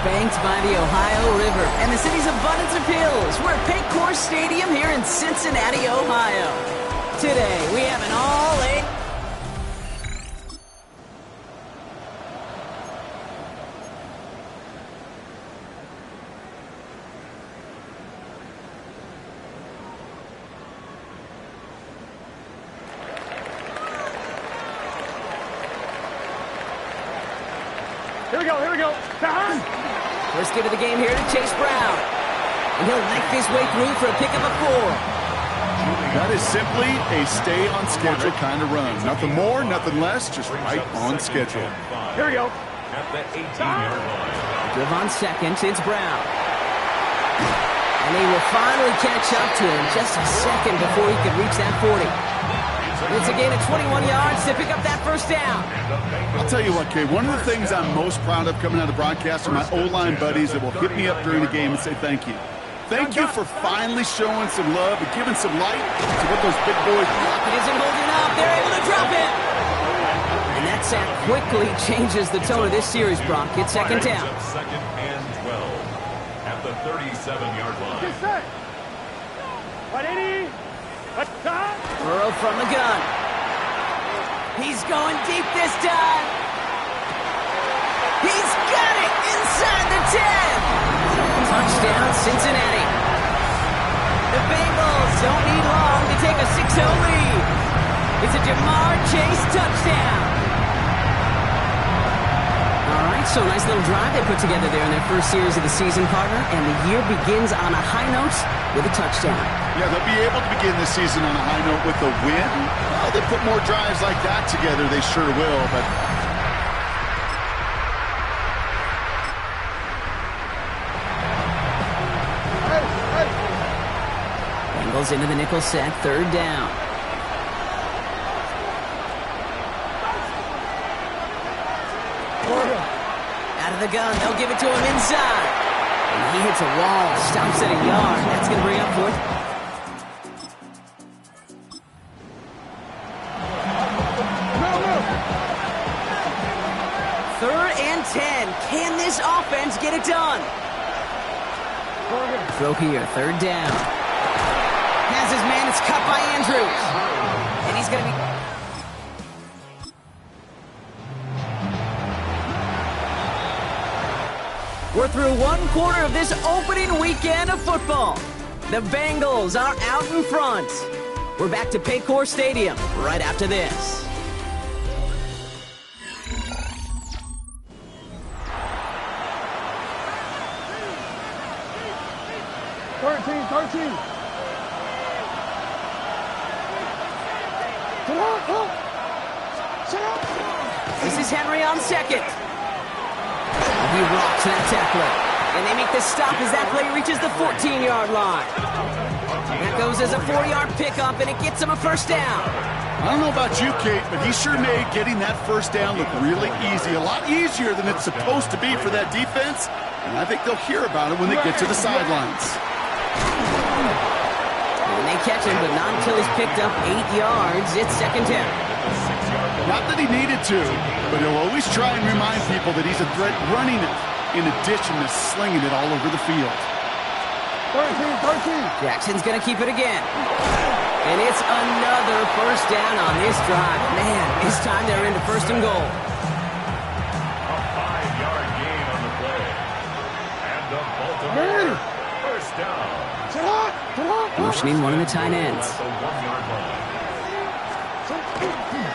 banked by the Ohio River and the city's abundance of hills. We're at Paycor Stadium here in Cincinnati, Ohio. Today, we have an all-A... Here we go. First give of the game here to Chase Brown. And he'll knife his way through for a pickup of 4. That is simply a stay-on-schedule kind of run. Nothing more, nothing less, just right on schedule. Here we go. At the 18-yard line. Give on second, it's Brown. And he will finally catch up to him just a second before he could reach that 40. It's a gain of 21 yards to pick up that first down. I'll tell you what, Kay, one of the things I'm most proud of coming out of broadcast are my O-line buddies that will hit me up during the game and say thank you. Thank you for finally showing some love and giving some light to what those big boys do. It isn't holding up. They're able to drop it. And that sack quickly changes the tone of this series, Brock. It's second down. Second and 12 at the 37-yard line. Get set. 180. Let's start. Burrow from the gun. He's going deep this time. He's got it inside the 10. Touchdown, Cincinnati. The Bengals don't need long to take a 6-0 lead. It's a Jamar Chase touchdown. All right, so nice little drive they put together there in their first series of the season, partner, and the year begins on a high note with a touchdown. Yeah, they'll be able to begin this season on a high note with a win. Well, they put more drives like that together, they sure will, but... Bengals into the nickel set, third down. Out of the gun, they'll give it to him inside. And he hits a wall, stops at a yard. That's going to bring up fourth. Third and 10. Can this offense get it done? Throw here, third down. Has his man, it's cut by Andrews. And he's going to be... We're through one quarter of this opening weekend of football. The Bengals are out in front. We're back to Paycor Stadium right after this. Thirteen. This is Henry on second. He rocks that tackler. And they make the stop as that play reaches the 14-yard line. That goes as a 4-yard pickup, and it gets him a first down. I don't know about you, Kate, but he sure made getting that first down look really easy. A lot easier than it's supposed to be for that defense. And I think they'll hear about it when they get to the sidelines. And they catch him, but not until he's picked up 8 yards. It's second down. Not that he needed to, but he'll always try and remind people that he's a threat running it in addition to slinging it all over the field. 13. Jackson's going to keep it again. And it's another first down on this drive. Man, this time they're into first and goal. A 5-yard gain on the play. And the Baltimore first down. Motioning one of the tight ends. At the 1-yard line.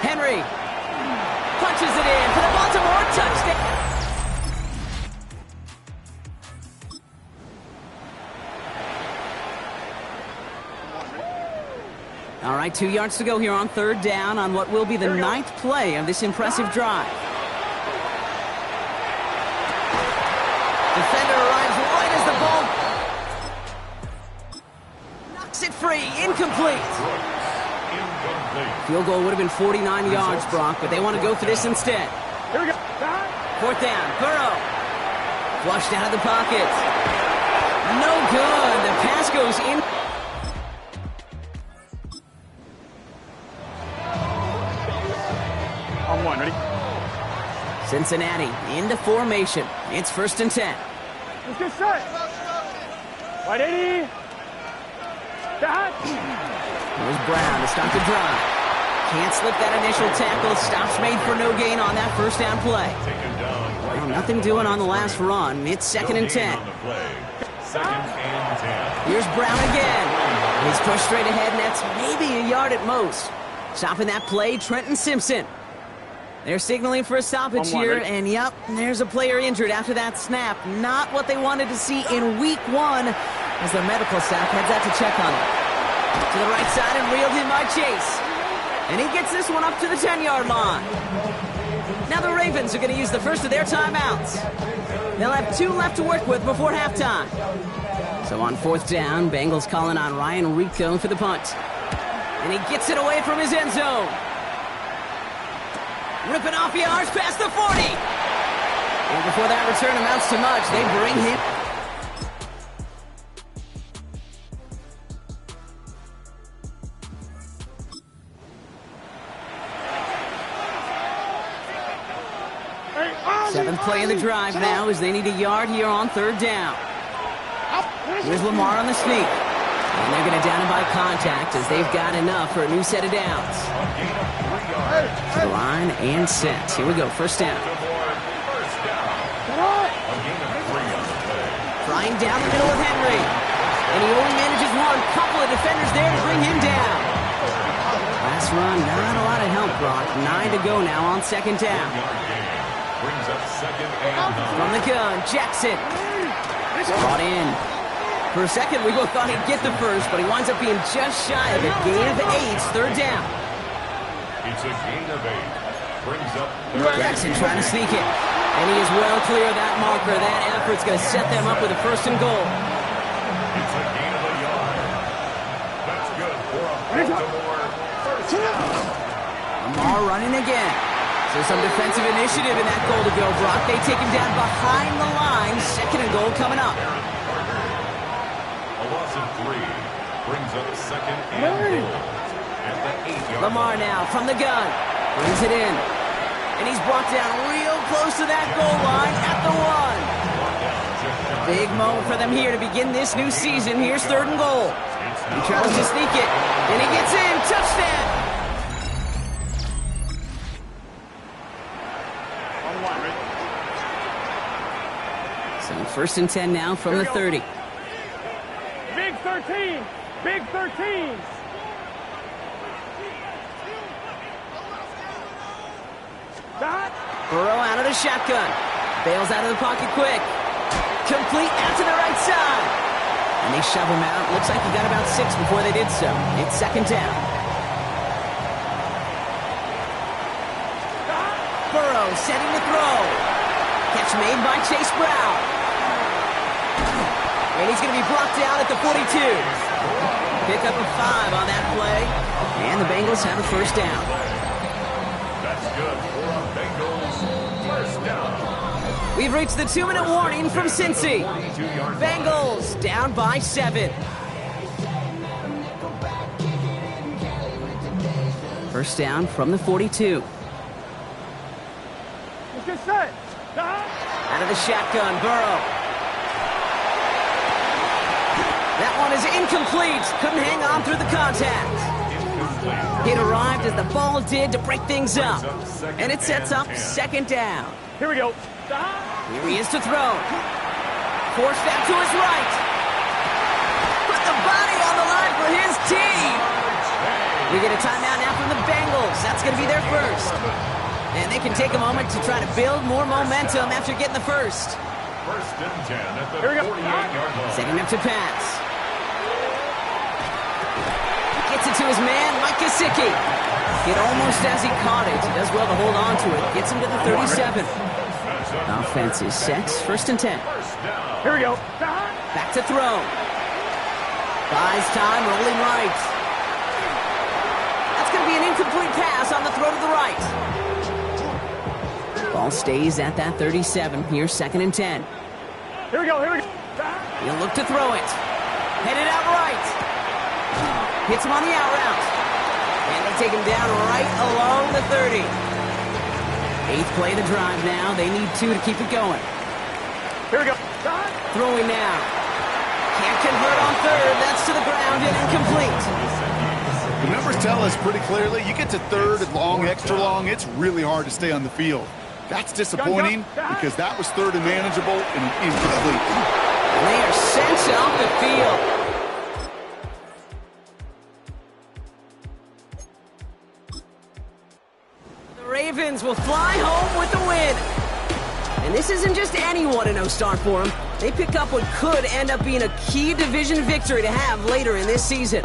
Henry punches it in for the Baltimore touchdown. All right, 2 yards to go here on third down on what will be the 9th play of this impressive drive. Defender arrives right as the ball knocks it free, incomplete. Field goal would have been 49 yards, Brock, but they want to go for this instead. Here we go. Fourth down, Burrow. Flushed out of the pocket. No good. The pass goes in. On one, ready? Cincinnati into formation. It's first and 10. Let's get set. 180. Stop. Here's Brown to stop the drive. Can't slip that initial tackle. Stops made for no gain on that first down play. Well, nothing doing on the last run. It's 2nd and 10. Here's Brown again. He's pushed straight ahead, and that's maybe a yard at most. Stopping that play, Trenton Simpson. They're signaling for a stoppage here, and yep, there's a player injured after that snap. Not what they wanted to see in week 1 as their medical staff heads out to check on him. To the right side and reeled in by Chase. And he gets this one up to the 10-yard line. Now the Ravens are going to use the first of their timeouts. They'll have 2 left to work with before halftime. So on 4th down, Bengals calling on Ryan Rico for the punt. And he gets it away from his end zone. Ripping off yards past the 40. And before that return amounts to much, they bring him. Seventh play of the drive now as they need a yard here on 3rd down. Here's Lamar on the sneak. And they're going to down him by contact as they've got enough for a new set of downs. To the line and set. Here we go, 1st down. Flying down the middle of Henry. And he only manages one. Couple of defenders there to bring him down. Last run, not a lot of help, Brock. 9 to go now on 2nd down. Brings up 2nd and 9. From the gun, Jackson. Brought in. For a second, we both thought he'd get the first, but he winds up being just shy of a gain of 8. 3rd down. It's a gain of 8. Brings up 3rd. Jackson trying to sneak it. And he is well clear of that marker. That effort's going to set them up with a 1st and goal. It's a gain of a yard. That's good for a Baltimore 1st down. Lamar running again. So some defensive initiative in that goal to go, Brock. They take him down behind the line. 2nd and goal coming up. A loss of 3 brings up 2nd and goal at the 8-yard Lamar now from the gun. Brings it in. And he's brought down real close to that goal line at the 1. Big moment for them here to begin this new season. Here's 3rd and goal. He tries to sneak it. And he gets in. Touchdown. So 1st and 10 now from the 30. Big 13. Big 13s. Stop. Burrow out of the shotgun. Bails out of the pocket quick. Complete out to the right side. And they shove him out. Looks like he got about 6 before they did so. It's 2nd down. Burrow setting to throw. Catch made by Chase Brown. And he's going to be blocked out at the 42. Pick up a 5 on that play. And the Bengals have a 1st down. That's good for a Bengals 1st down. We've reached the 2-minute warning from Cincy. Bengals down by 7. 1st down from the 42. Let's get set. Stop. Out of the shotgun, Burrow. That one is incomplete. Couldn't hang on through the contact. It arrived as the ball did to break things up. And it sets up 2nd down. Here we go. Stop. Here he is to throw. Forced back to his right. Put the body on the line for his team. We get a timeout now from the Bengals. That's going to be their 1st. And they can take a moment to try to build more momentum after getting the 1st. 1st and 10 at the 48-yard line. Setting up to pass. Gets it to his man, Mike Gesicki. It almost as he caught it. He does well to hold on to it. Gets him to the 37. Offense is set. 1st and 10. Here we go. Back to throw. Buys time, rolling right. That's going to be an incomplete pass on the throw to the right. Ball stays at that 37. Here's 2nd and 10. Here we go. Here we go. He'll look to throw it. Headed out right. Hits him on the out route. And they take him down right along the 30. 8th play of the drive now. They need 2 to keep it going. Here we go. Throwing now. Can't convert on third. That's to the ground and incomplete. The numbers tell us pretty clearly, you get to third and long, extra long, it's really hard to stay on the field. That's disappointing because that was third and manageable and an incomplete. They are sent off the field. The Ravens will fly home with the win. And this isn't just any 1-0 start for them. They pick up what could end up being a key division victory to have later in this season.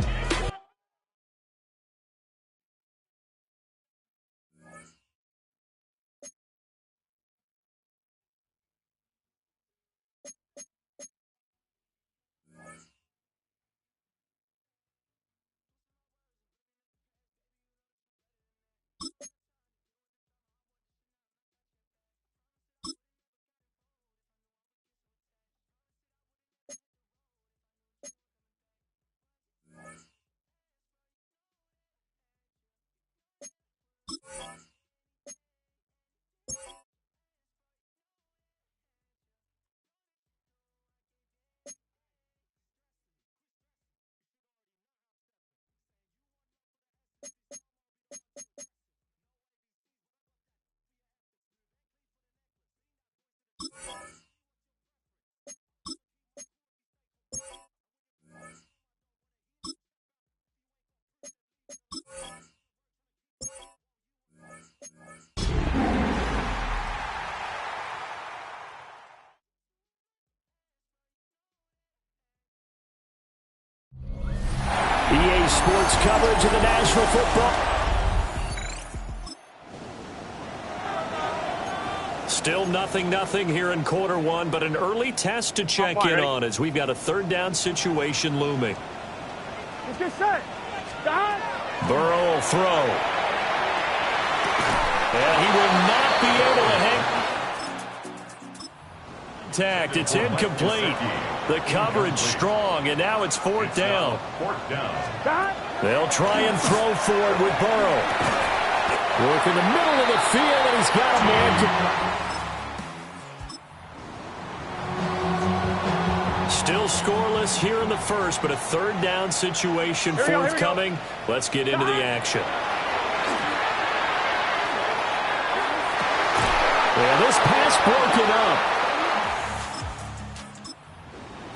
EA Sports coverage of the National Football. Still 0-0 here in quarter one, but an early test to check in on as we've got a third down situation looming. Let's get set. Burrow will throw. And he will not be able to hang. Contact. It's incomplete. The coverage strong, and now it's fourth down. They'll try and throw for it with Burrow. Work in the middle of the field, and he's got a man to... Still scoreless here in the first, but a third down situation forthcoming. Let's get into the action. And this pass broken up.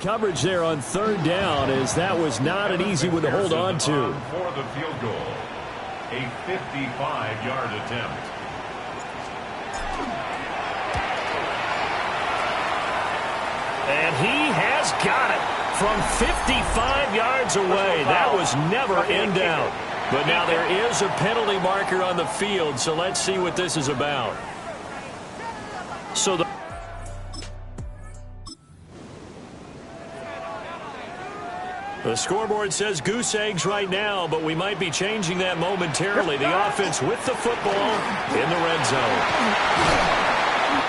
Coverage there on third down, as that was not an easy one to hold on to. For the field goal, a 55-yard attempt. And he has got it from 55 yards away. That was never in doubt. But now there is a penalty marker on the field, so let's see what this is about. So the scoreboard says goose eggs right now, but we might be changing that momentarily. The offense with the football in the red zone.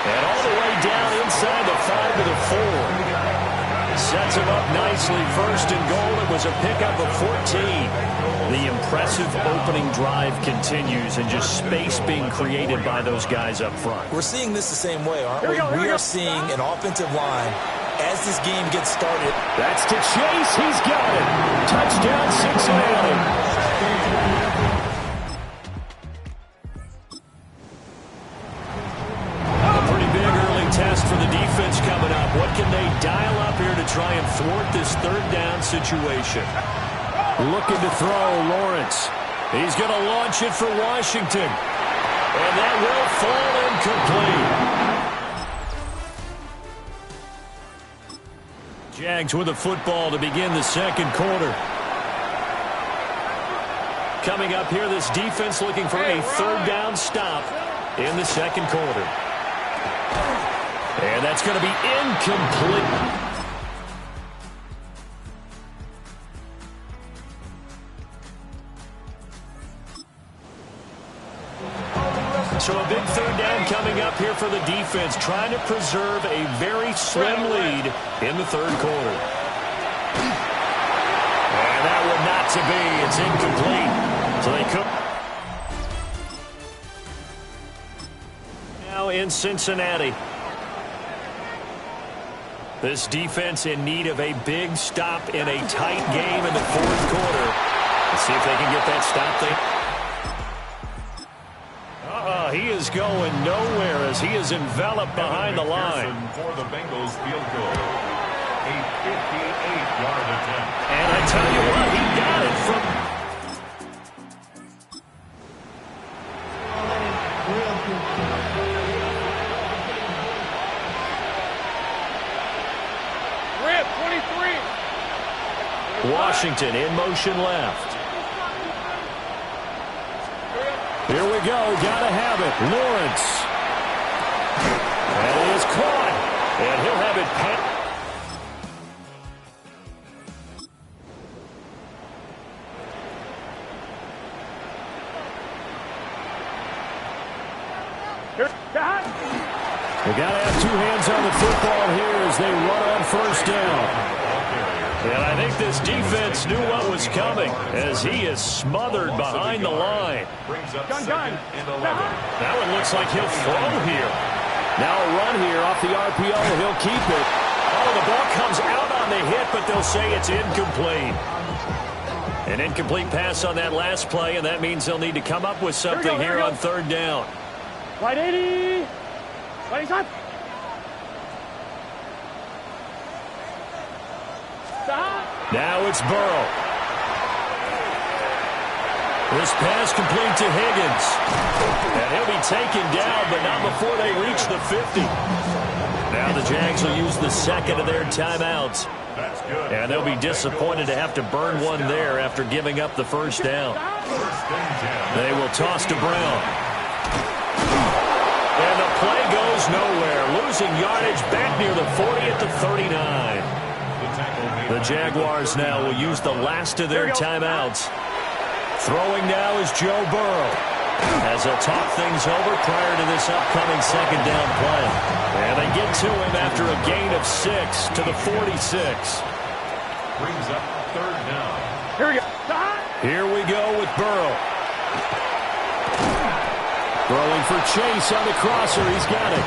And all the way down inside the 5 to the 4. Sets him up nicely. First and goal. It was a pickup of 14. The impressive opening drive continues, and just space being created by those guys up front. We're seeing this the same way, aren't we? We are seeing an offensive line as this game gets started. That's to Chase. He's got it. Touchdown, Cincinnati. A pretty big early test for the defense coming up. What can they dial up here to try and thwart this third down situation? Looking to throw, Lawrence. He's going to launch it for Washington. And that will fall incomplete. Jags with the football to begin the second quarter. Coming up here, this defense looking for a third down stop in the second quarter. And that's going to be incomplete. So a big third down coming up here for the defense, trying to preserve a very slim lead in the third quarter. And that one not to be. It's incomplete. So they could. Now in Cincinnati. This defense in need of a big stop in a tight game in the fourth quarter. Let's see if they can get that stop there. He is going nowhere as he is enveloped behind the line. For the Bengals field goal. A 58-yard attempt. And I tell you what, he got it from... Rip, 23. Washington in motion left. Here we go. Gotta have it. Lawrence. And it is caught. And he'll have it packed. They gotta have two hands on the football here as they run on first down. And I think this defense knew what was coming as he is smothered behind the line. Gun. That one looks like he'll throw here. Now a run here off the RPO. He'll keep it. Oh, the ball comes out on the hit, but they'll say it's incomplete. An incomplete pass on that last play, and that means they'll need to come up with something here on third down. Right 80. Right side. Now it's Burrow. This pass complete to Higgins. And he'll be taken down, but not before they reach the 50. Now the Jags will use the second of their timeouts. And they'll be disappointed to have to burn one there after giving up the first down. They will toss to Brown. And the play goes nowhere. Losing yardage back near the 40 at the 39. The Jaguars now will use the last of their timeouts. Throwing now is Joe Burrow as he'll talk things over prior to this upcoming second down play. And they get to him after a gain of 6 to the 46. Brings up third down. Here we go. Here we go with Burrow. Throwing for Chase on the crosser. He's got it.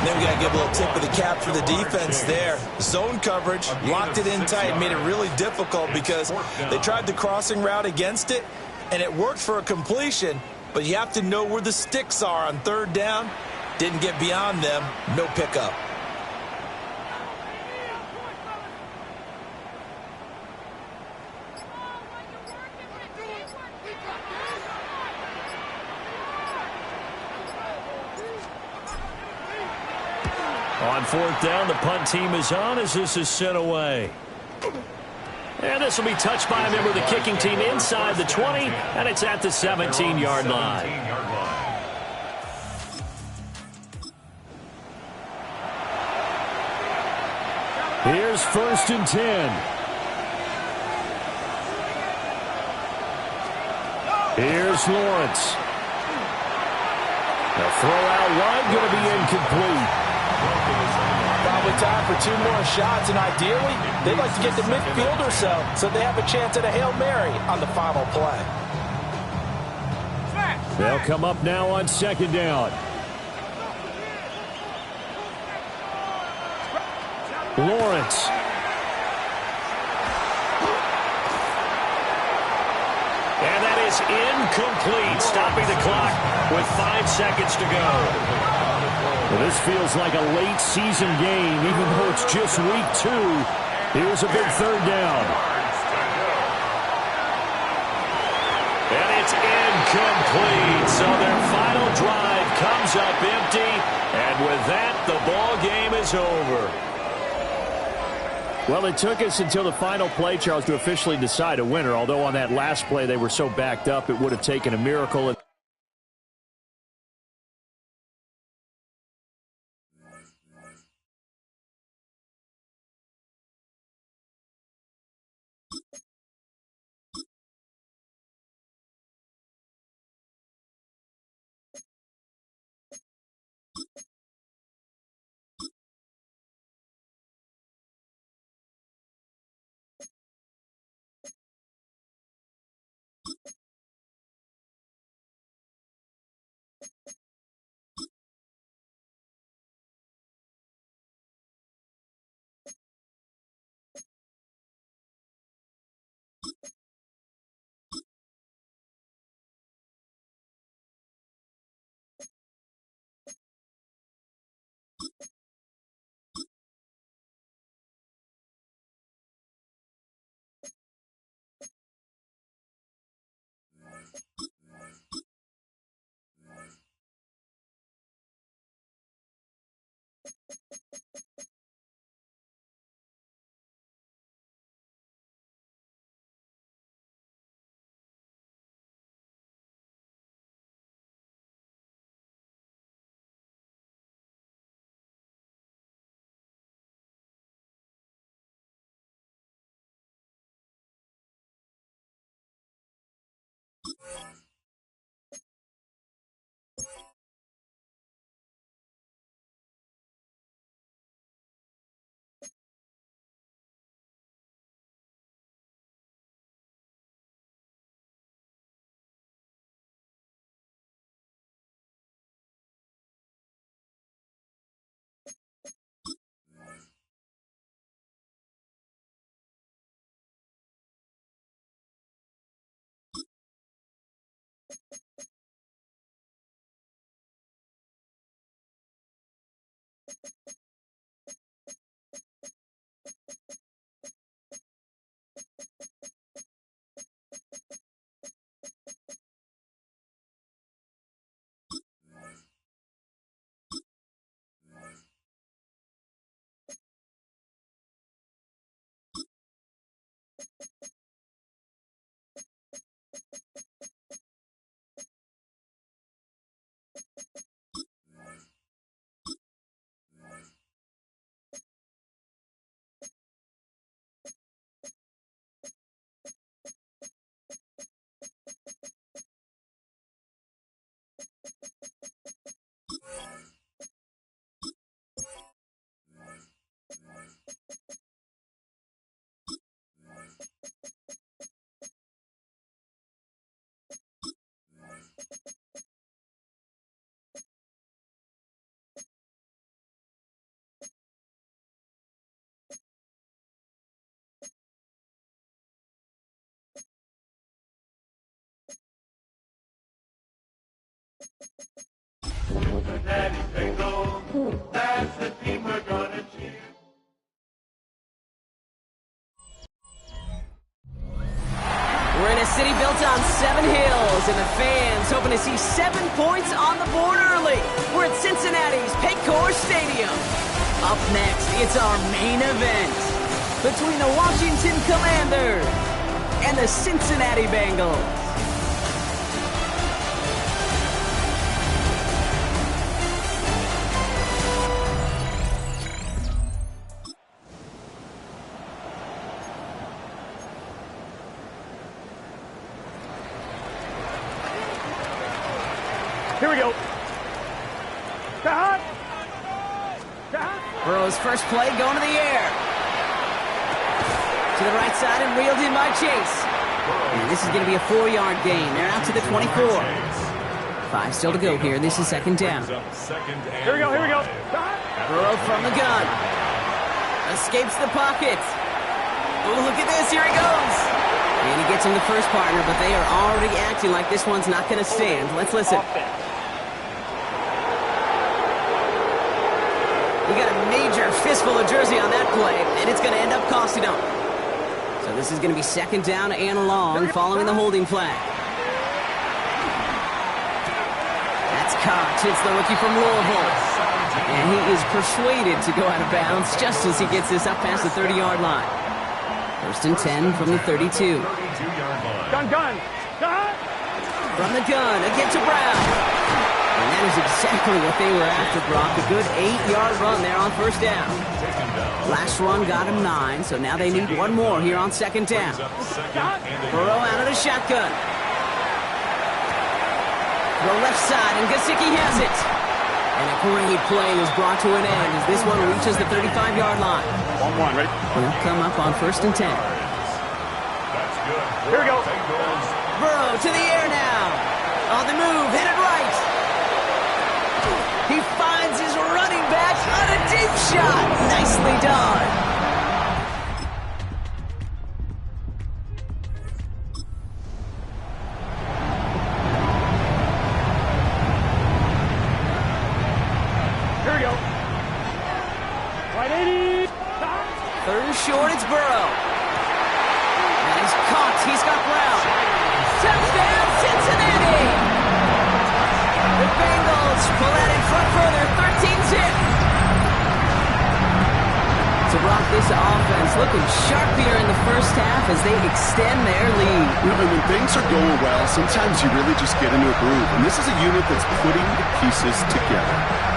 Then we got to give a little tip of the cap for the defense there. Zone coverage, locked it in tight, made it really difficult because they tried the crossing route against it, and it worked for a completion, but you have to know where the sticks are on third down. Didn't get beyond them, no pickup. On fourth down, the punt team is on as this is sent away. And this will be touched by a member of the kicking team inside the 20, and it's at the 17-yard line. Here's first and 10. Here's Lawrence. The throw out wide going to be incomplete. Probably time for two more shots, and ideally, they'd like to get to midfield or so they have a chance at a Hail Mary on the final play. They'll come up now on second down. Lawrence. And that is incomplete, stopping the clock with 5 seconds to go. Well, this feels like a late season game, even though it's just week 2. Here's a big third down. And it's incomplete. So their final drive comes up empty. And with that, the ball game is over. Well, it took us until the final play, Charles, to officially decide a winner. Although on that last play they were so backed up, it would have taken a miracle. That's the team we're gonna cheer. We're in a city built on 7 hills, and the fans hoping to see 7 points on the board early. We're at Cincinnati's Paycor Stadium. Up next, it's our main event between the Washington Commanders and the Cincinnati Bengals. Here we go. Burrow's first play going to the air. To the right side and reeled in by Chase. And this is going to be a 4-yard gain. They're out to the 24. 5 still to go here. This is second down. Here we go. Burrow from the gun. Escapes the pocket. Oh, look at this. Here he goes. And he gets him the first partner, but they are already acting like this one's not going to stand. Let's listen. He got a major fistful of jersey on that play, and it's going to end up costing him. So this is going to be second down and long following the holding flag. That's caught. It's the rookie from Louisville. And he is persuaded to go out of bounds just as he gets this up past the 30-yard line. First and 10 from the 32. Gun. From the gun, again to Brown. And that is exactly what they were after, Brock. A good 8-yard run there on first down. Last run got him 9, so now they need one more here on second down. Burrow out of the shotgun. The left side, and Gesicki has it. And a great play is brought to an end as this one reaches the 35-yard line. 1-1, ready? He'll come up on first and 10. Here we go. Burrow to the air now. On the move, hit it right. He finds his running back on a deep shot. Nicely done. Here we go. Right 80. Third and short, it's Burrow. And he's caught. He's got Brown. Touchdown, Cincinnati! Let's pull that in front further. 13-zip. So, Brock, this offense looking sharp here in the first half as they extend their lead. You know, and when things are going well, sometimes you really just get into a groove. And this is a unit that's putting the pieces together.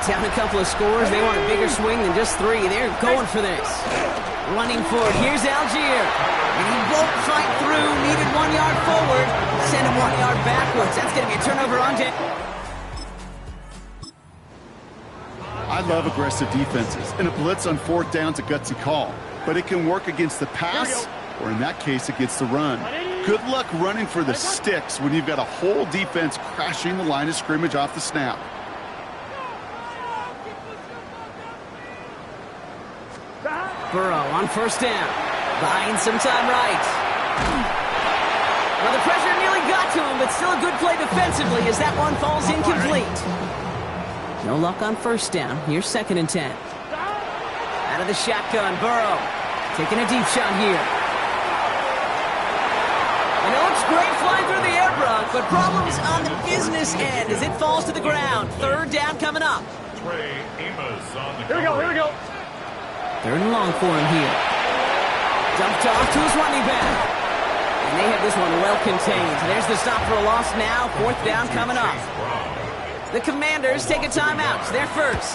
Down a couple of scores. They want a bigger swing than just 3. They're going for this. Running for it. Here's Algier. And he won't fight through. Needed 1 yard forward. Send him 1 yard backwards. That's going to be a turnover on it. I love aggressive defenses. And a blitz on 4th down's a gutsy call. But it can work against the pass, or in that case, against the run. Good luck running for the sticks when you've got a whole defense crashing the line of scrimmage off the snap. Burrow on 1st down. Buying some time right. Well, the pressure nearly got to him, but still a good play defensively as that one falls incomplete. No luck on 1st down. Here's 2nd and 10. Out of the shotgun, Burrow. Taking a deep shot here. And it looks great flying through the air, Brock, but problems on the business end as it falls to the ground. 3rd down coming up. Here we go, here we go. 3rd and long for him here. Dumped off to his running back. And they have this one well contained. There's the stop for a loss now. 4th down coming up. The Commanders take a timeout. They're first.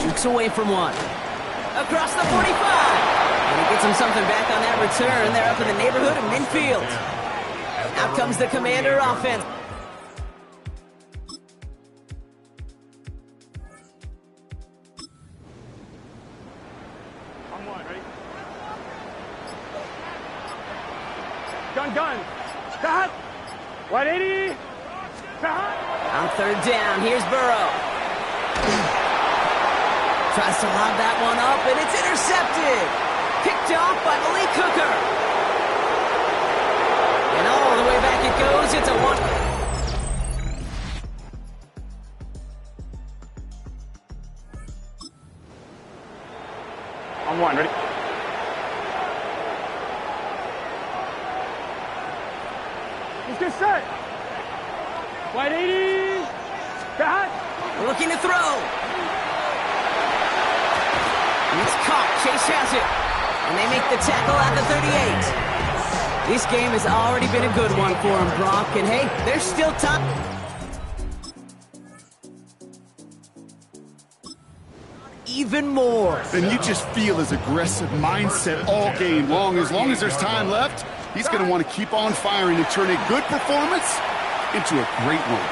Jukes away from one. Across the 45. And he gets him something back on that return. They're up in the neighborhood of midfield. Out comes the Commander offense. Gun. Stop. 180. Stop. On 3rd down, here's Burrow. Tries to lob that one up, and it's intercepted. Picked off by Malik Hooker. And all the way back it goes. It's a 1. On 1, ready? Let's get set. 180. Stop. Looking to throw. And it's caught. Chase has it. And they make the tackle at the 38. This game has already been a good one for him, Brock. And hey, there's still time. Even more. And you just feel his aggressive mindset all game long. As long as there's time left, he's going to want to keep on firing and turn a good performance into a great one.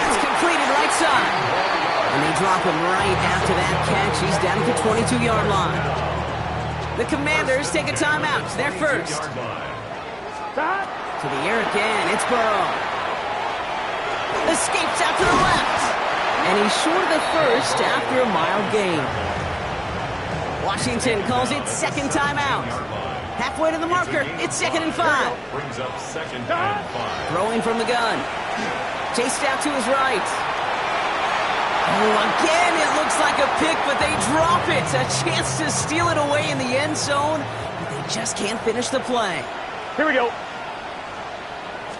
It's completed right side. And they drop him right after that catch. He's down at the 22-yard line. The Commanders take a timeout. They're first. To the air again. It's Burrow. Escapes out to the left. And he's short of the first after a mild gain. Washington calls it 2nd timeout. Halfway to the marker. It's 2nd and 5. Brings up 2nd and 5. Throwing from the gun. Chased out to his right. Oh, again, it looks like a pick, but they drop it. A chance to steal it away in the end zone, but they just can't finish the play. Here we go.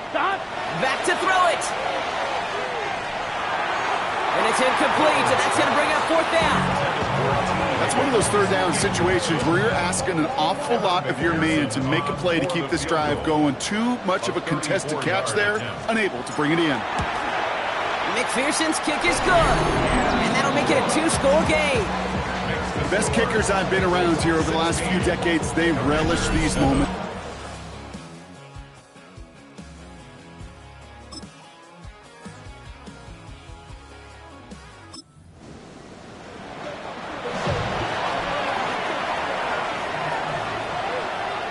Stop. Back to throw it. And it's incomplete, and that's going to bring up 4th down. That's one of those 3rd down situations where you're asking an awful lot of your man to make a play to keep this drive going. Too much of a contested catch there, unable to bring it in. McPherson's kick is good, and that'll make it a 2-score game. The best kickers I've been around here over the last few decades, they relish these moments.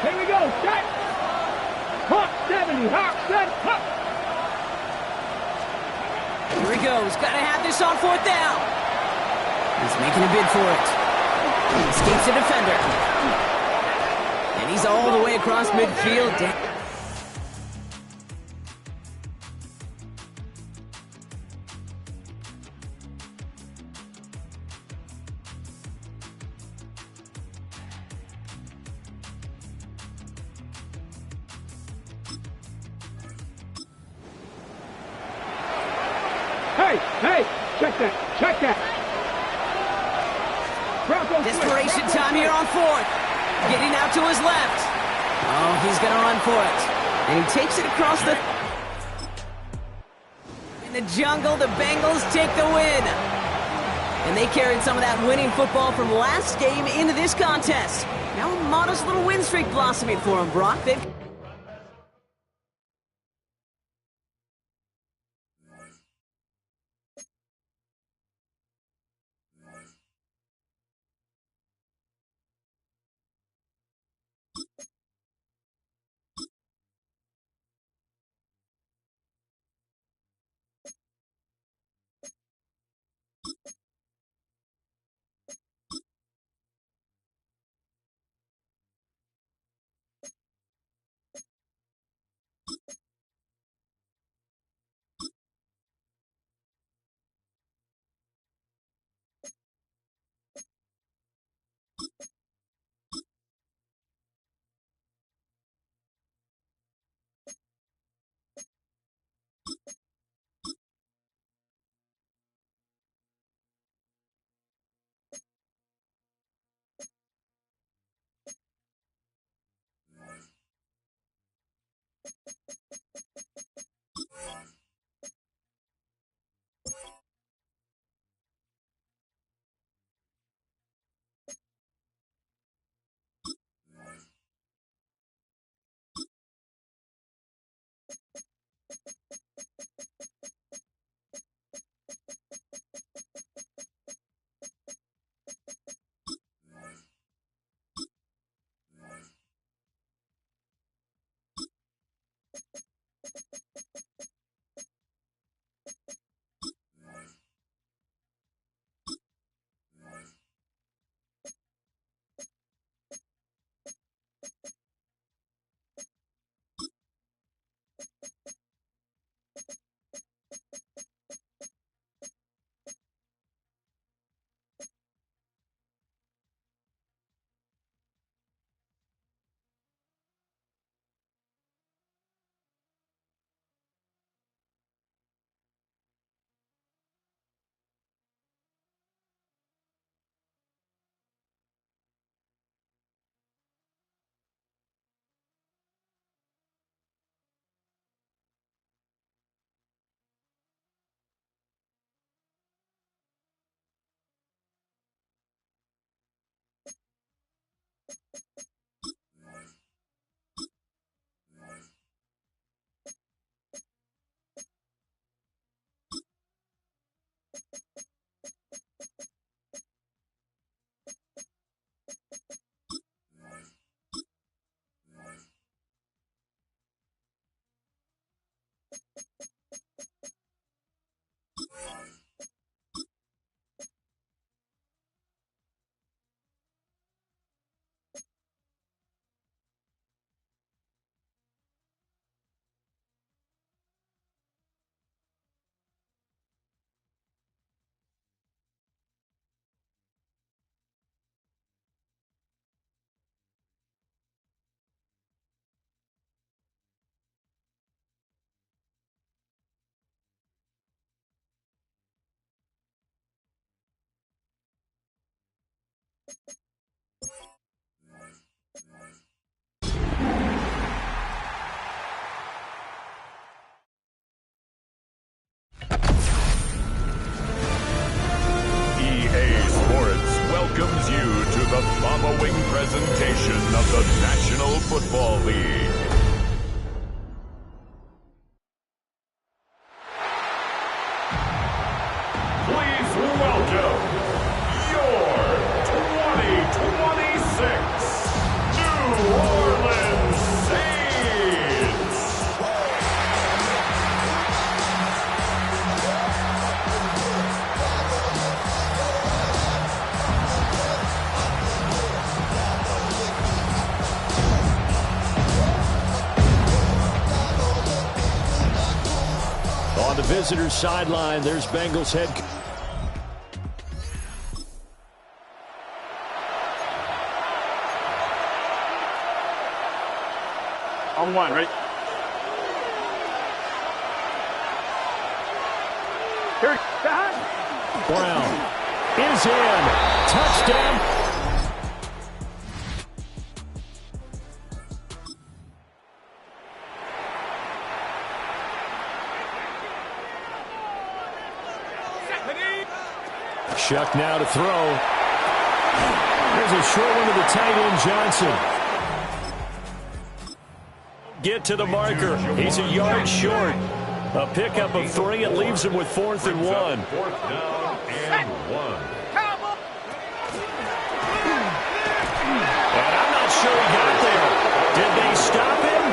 Here we go. Set. Hawk 70. Hawk 7. Hawk. Here he goes. Got to have this on 4th down. He's making a bid for it. Escapes a defender. And he's all the way across midfield. Hey, check that. Desperation time here on fourth. Getting out to his left. Oh, he's going to run for it. And he takes it across the... In the jungle, the Bengals take the win. And they carried some of that winning football from last game into this contest. Now a modest little win streak blossoming for him, Brock. They've... welcomes you to the following presentation of the National Football League. Please welcome your 2026 New Orleans Saints. visitor's sideline. There's Bengals head coach. On one, ready? Here, Brown is in. Touchdown. Shuck now to throw. There's a short one to the tight end, Johnson. Get to the marker. He's a yard short. A pickup of 3. It leaves him with 4th and 1. 4th down and 1. And I'm not sure he got there. Did they stop him?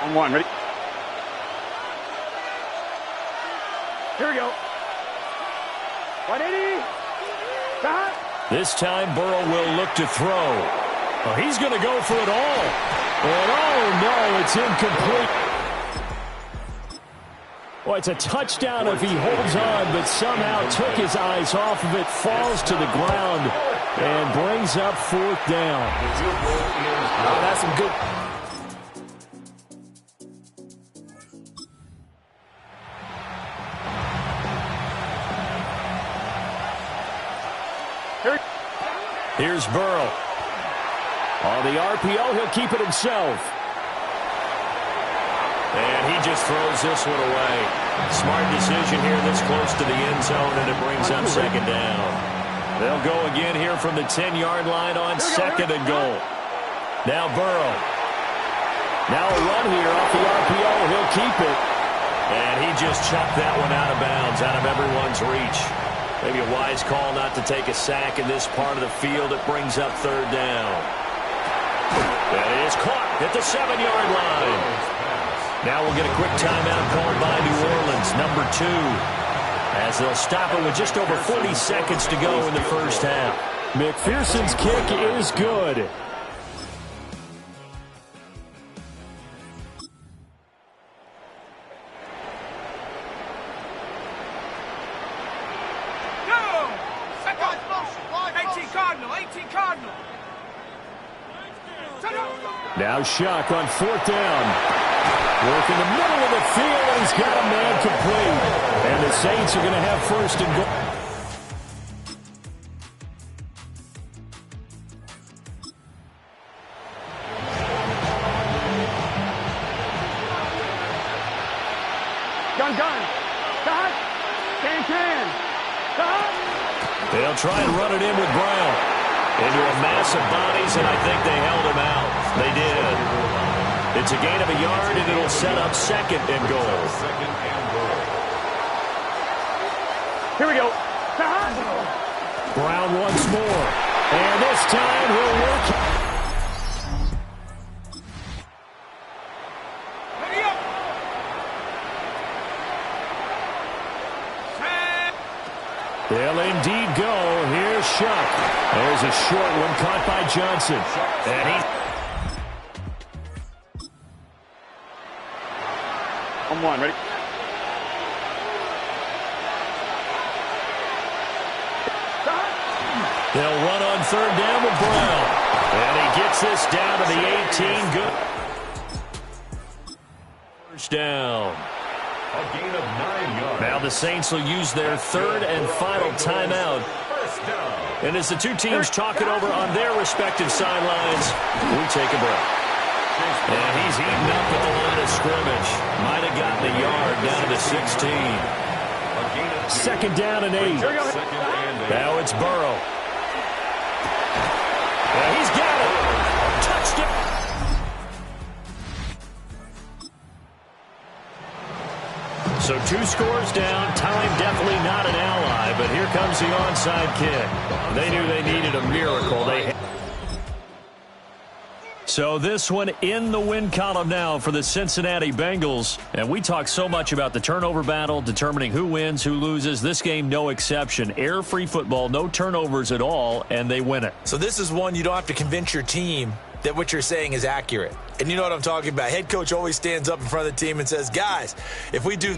on one, ready? Here we go. 180. Stop. This time Burrow will look to throw. Oh, he's going to go for it all. And oh no, it's incomplete. Well, it's a touchdown if he holds on, but somehow took his eyes off of it, falls to the ground, and brings up 4th down. Oh, that's some good. Here's Burrow. On the RPO, he'll keep it himself. And he just throws this one away. Smart decision here this close to the end zone, and it brings up 2nd down. They'll go again here from the 10-yard line on 2nd and goal. Now Burrow. Now a run here off the RPO. He'll keep it. And he just chucked that one out of bounds, out of everyone's reach. Maybe a wise call not to take a sack in this part of the field. It brings up 3rd down. That is caught at the 7-yard line. Now we'll get a quick timeout called by New Orleans, number 2, as they'll stop it with just over 40 seconds to go in the first half. McPherson's kick is good. Now Shuck on 4th down. Work in the middle of the field, and he's got a man complete. And the Saints are going to have 1st and goal. Gun. Stop. Can. Stop. They'll try and run it in with Brown. Into a mass of bodies, and I think they held him out. They did. It's a gain of a yard, and it'll set up 2nd and goal. Here we go. Brown once more. And this time he'll work. They'll indeed go. Here's Shuck. There's a short one caught by Johnson. And he... On one, ready? They'll run on 3rd down with Brown. And he gets this down to the 18. Good. First down. A gain of 9 yards. Now the Saints will use their 3rd and final timeout. First down. And as the two teams talk it over on their respective sidelines, we take a break. And he's eaten up at the line of scrimmage. Might have gotten a yard down to the 16. 2nd down and 8. Now it's Burrow. And he's got it. Touchdown. So 2 scores down. Time definitely not an ally, but here comes the onside kick. They knew they needed a miracle. So this one in the win column now for the Cincinnati Bengals. And we talk so much about the turnover battle, determining who wins, who loses. This game, no exception. Air-free football, no turnovers at all, and they win it. So this is one you don't have to convince your team that what you're saying is accurate. And you know what I'm talking about. Head coach always stands up in front of the team and says, guys, if we do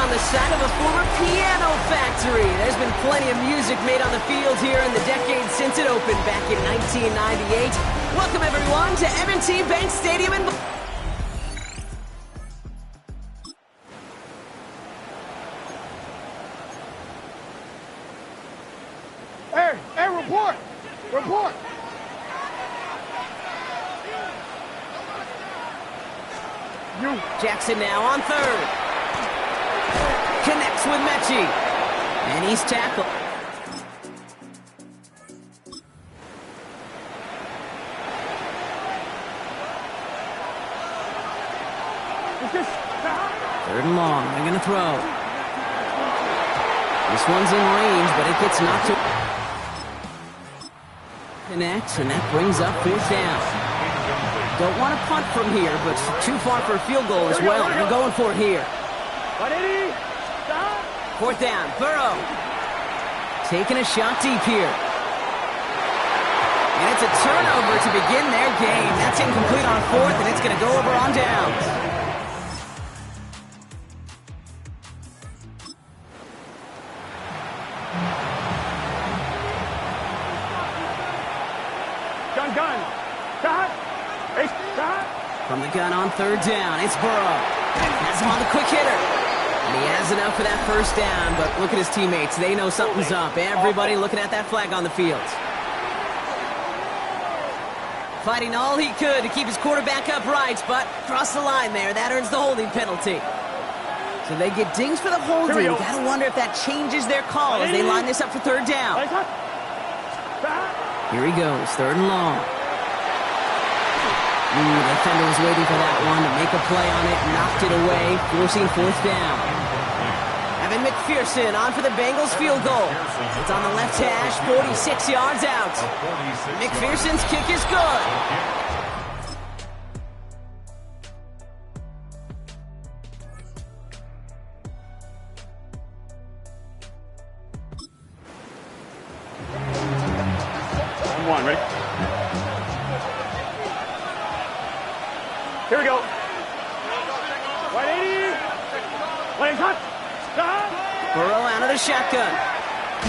on the site of a former piano factory. There's been plenty of music made on the field here in the decades since it opened back in 1998. Welcome, everyone, to M&T Bank Stadium in... Hey, report! Report! Jackson now on third. Connects with Mechie. And he's tackled. Third and long. They're going to throw. This one's in range, but it gets knocked to... Connects, and that brings up fourth down. Don't want to punt from here, but too far for a field goal as well. They're going for it here. Fourth down, Burrow. Taking a shot deep here. And it's a turnover to begin their game. That's incomplete on fourth, and it's going to go over on downs. From the gun on third down, it's Burrow. Has him on the quick hitter. And he has enough for that first down, but look at his teammates. They know something's up. Everybody looking at that flag on the field. Fighting all he could to keep his quarterback upright, but cross the line there. That earns the holding penalty. So they get dings for the holding. You gotta wonder if that changes their call as they line this up for third down. Here he goes, third and long. The defender was waiting for that one to make a play on it, knocked it away, forcing fourth down. Evan McPherson on for the Bengals field goal. It's on the left hash, 46 yards out. McPherson's kick is good. One, ready? Here we go. 180. 180. Cut. Burrow out of the shotgun.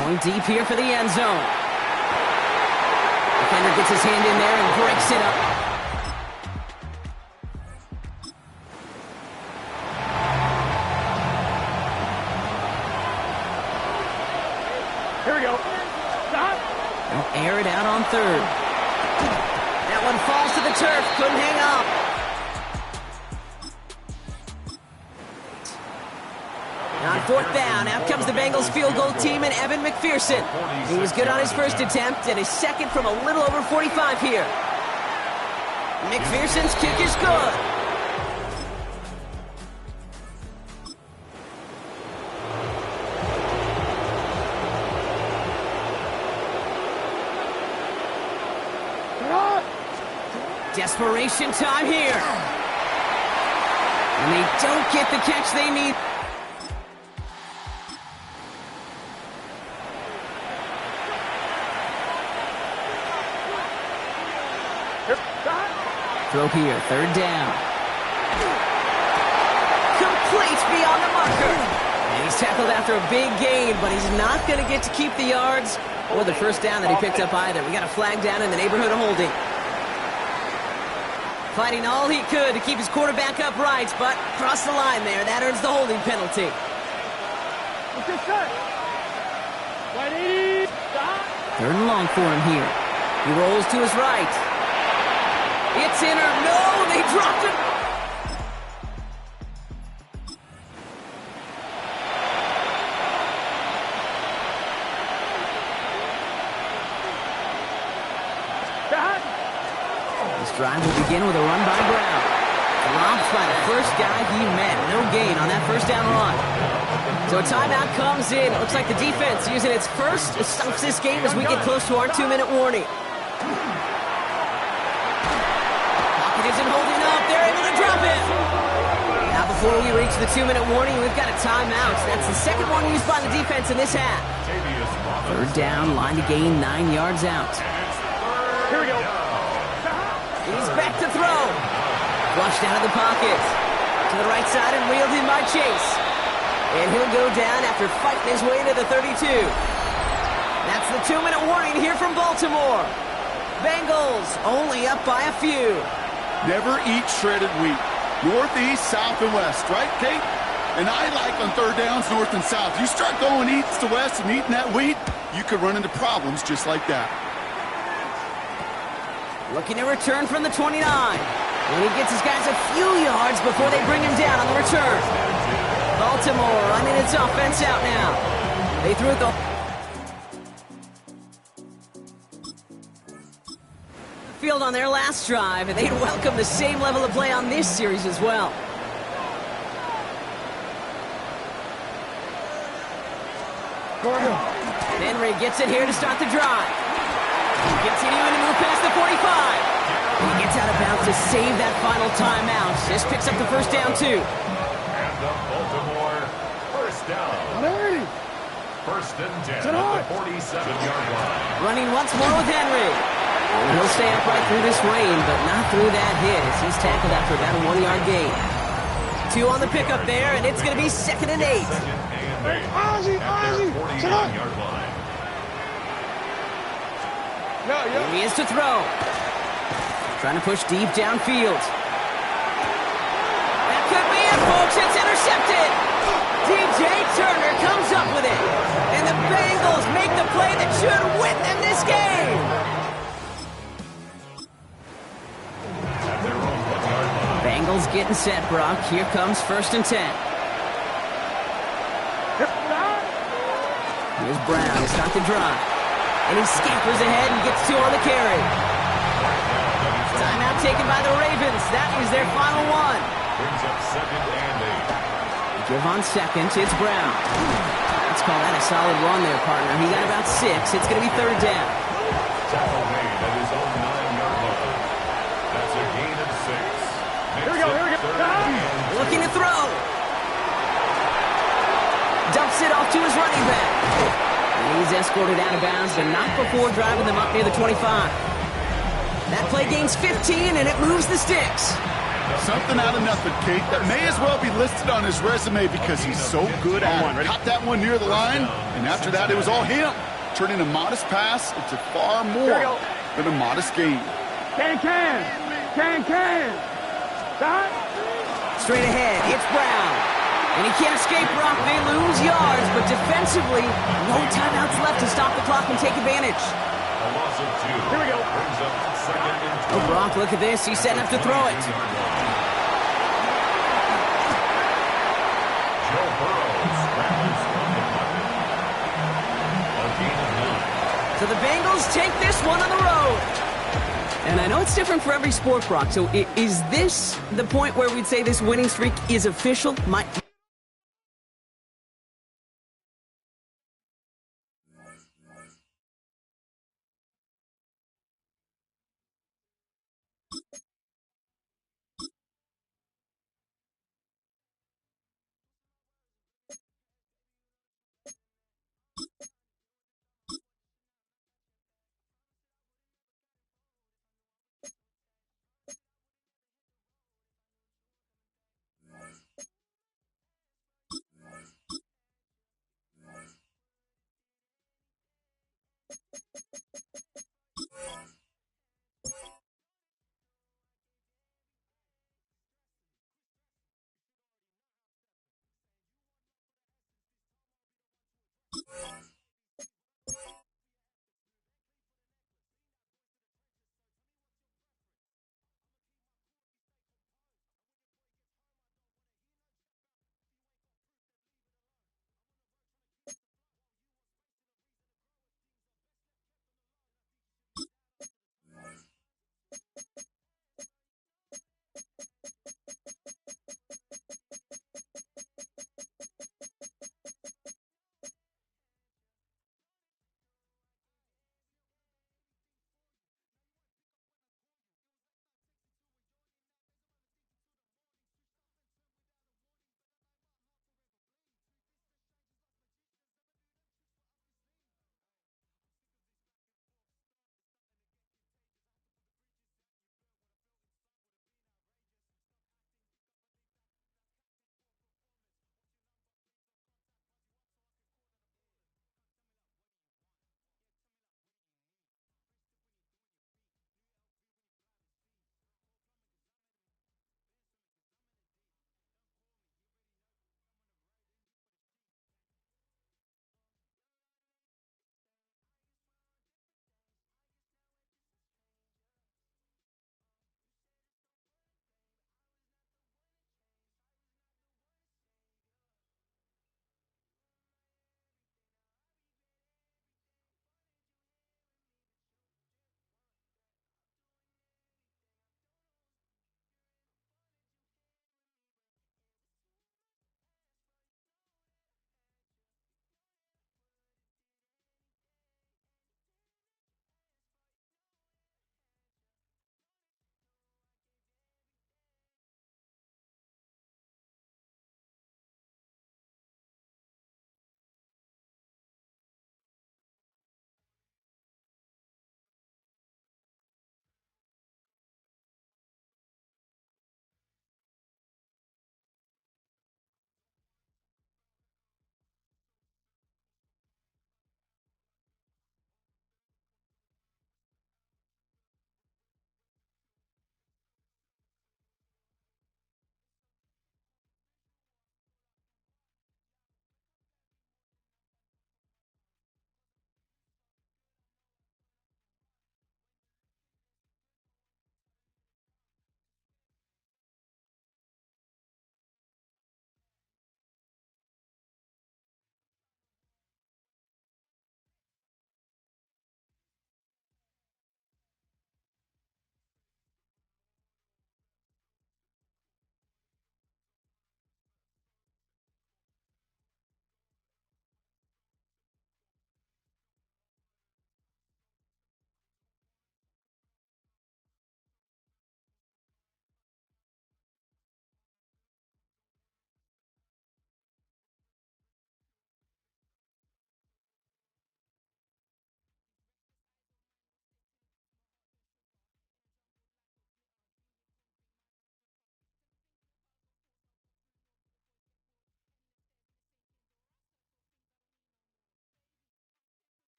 Going deep here for the end zone. Defender gets his hand in there and breaks it up. Here we go. They'll air it out on third. That one falls to the turf. Couldn't hang up. On fourth down, out comes the Bengals field goal team and Evan McPherson. He was good on his first attempt and his second from a little over 45 here. McPherson's kick is good. Desperation time here. And they don't get the catch they need. Throw here, third down. Complete beyond the marker. And he's tackled after a big gain, but he's not going to get to keep the yards or the first down that he picked up either. We got a flag down in the neighborhood of holding. Fighting all he could to keep his quarterback upright, but crossed the line there. That earns the holding penalty. Third and long for him here. He rolls to his right. It's in or no, they dropped it. This drive will begin with a run by Brown. Dropped by the first guy he met. No gain on that first down run. So a timeout comes in. It looks like the defense using its first stops this game as we get close to our 2-minute warning. Isn't holding up. They're able to drop it. Now before we reach the 2-minute warning, we've got a timeout. That's the second one used by the defense in this half. Third down, line to gain 9 yards out. Here we go. He's back to throw. Flushed out of the pocket. To the right side and reeled in by Chase. And he'll go down after fighting his way to the 32. That's the 2-minute warning here from Baltimore. Bengals only up by a few. Never eat shredded wheat. North, east, south, and west, right, Kate? And I like on third downs, north and south. You start going east to west and eating that wheat, you could run into problems just like that. Looking to return from the 29. And he gets his guys a few yards before they bring him down on the return. Baltimore running its offense out now. They threw it the field on their last drive, and they'd welcome the same level of play on this series as well. Henry gets it here to start the drive. Continuing to move past the 45. He gets out of bounds to save that final timeout. This picks up the first down, too. And the Baltimore first down. First and 10 at the 47-yard line. Running once more with Henry. And he'll stay upright through this rain, but not through that hit as he's tackled after about a 1-yard gain. 2 on the pickup there, and it's going to be 2nd and 8. Ozzy, Ozzy, 49-yard line. Here he is to throw. Trying to push deep downfield. That could be it, folks. It's intercepted. DJ Turner comes up with it. And the Bengals make the play that should win them this game. Bengals getting set, Brock. Here comes 1st and 10. Here's Brown to start the drive. And he scampers ahead and gets 2 on the carry. Timeout taken by the Ravens. That is their final one. Brings up 2nd and 8. Give on 2nd. It's Brown. Let's call that a solid run there, partner. He got about 6. It's going to be 3rd down. Tackle made at his own 9-yard line. That's a gain of 6. Here we go. Looking to throw. Dumps it off to his running back. And he's escorted out of bounds, but not before driving them up near the 25. That play gains 15, and it moves the sticks. Something out of nothing, Kate, that may as well be listed on his resume because he's so good at it. Caught that one near the line, and after that, it was all him, turning a modest pass into far more than a modest gain. Can. Stop. Straight ahead, it's Brown. And he can't escape, Brock. They lose yards, but defensively, no timeouts left to stop the clock and take advantage. A loss of 2. Here we go. Brings up 2nd and 2. Oh, Brock, look at this. He's setting up to throw it. Joe Burrow scrambles from the pocket. A gain of 9. So the Bengals take this one on the road. And I know it's different for every sport, Brock. So is this the point where we'd say this winning streak is official?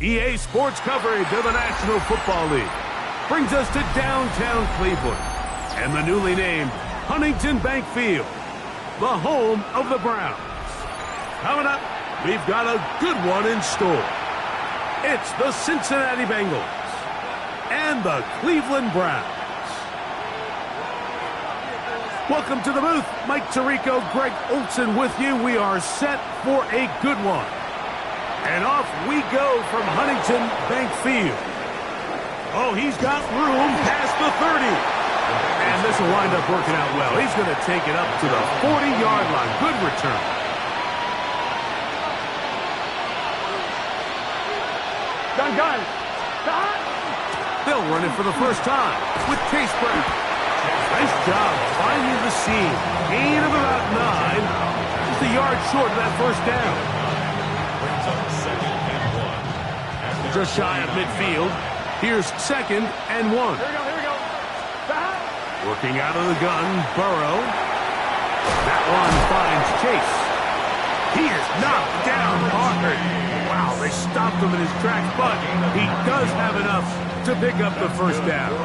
EA Sports coverage of the National Football League brings us to downtown Cleveland and the newly named Huntington Bank Field the home of the Browns. Coming up, we've got a good one in store. It's the Cincinnati Bengals and the Cleveland Browns. Welcome to the booth. Mike Tirico, Greg Olson with you. We are set for a good one. And off we go from Huntington Bank Field. Oh, he's got room past the 30. And this will wind up working out well. He's going to take it up to the 40-yard line. Good return. Gun. They'll run it for the first time with Chase Brown. Nice job finding the seam. Gain of about 9. Just a yard short of that first down. Just shy of midfield. Here's 2nd and 1. Here we go. Working out of the gun, Burrow. That one finds Chase. He is knocked down hard. Wow, they stopped him in his tracks, but he does have enough to pick up the first down.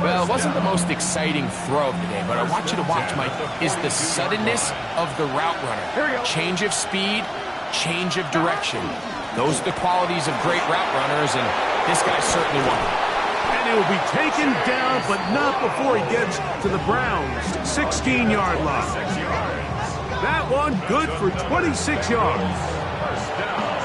Well, it wasn't the most exciting throw of the day, but I want you to watch, Mike, is the suddenness of the route runner. Change of speed, change of direction. Those are the qualities of great route runners, and this guy certainly won. And he will be taken down, but not before he gets to the Browns' 16-yard line. That one good for 26 yards.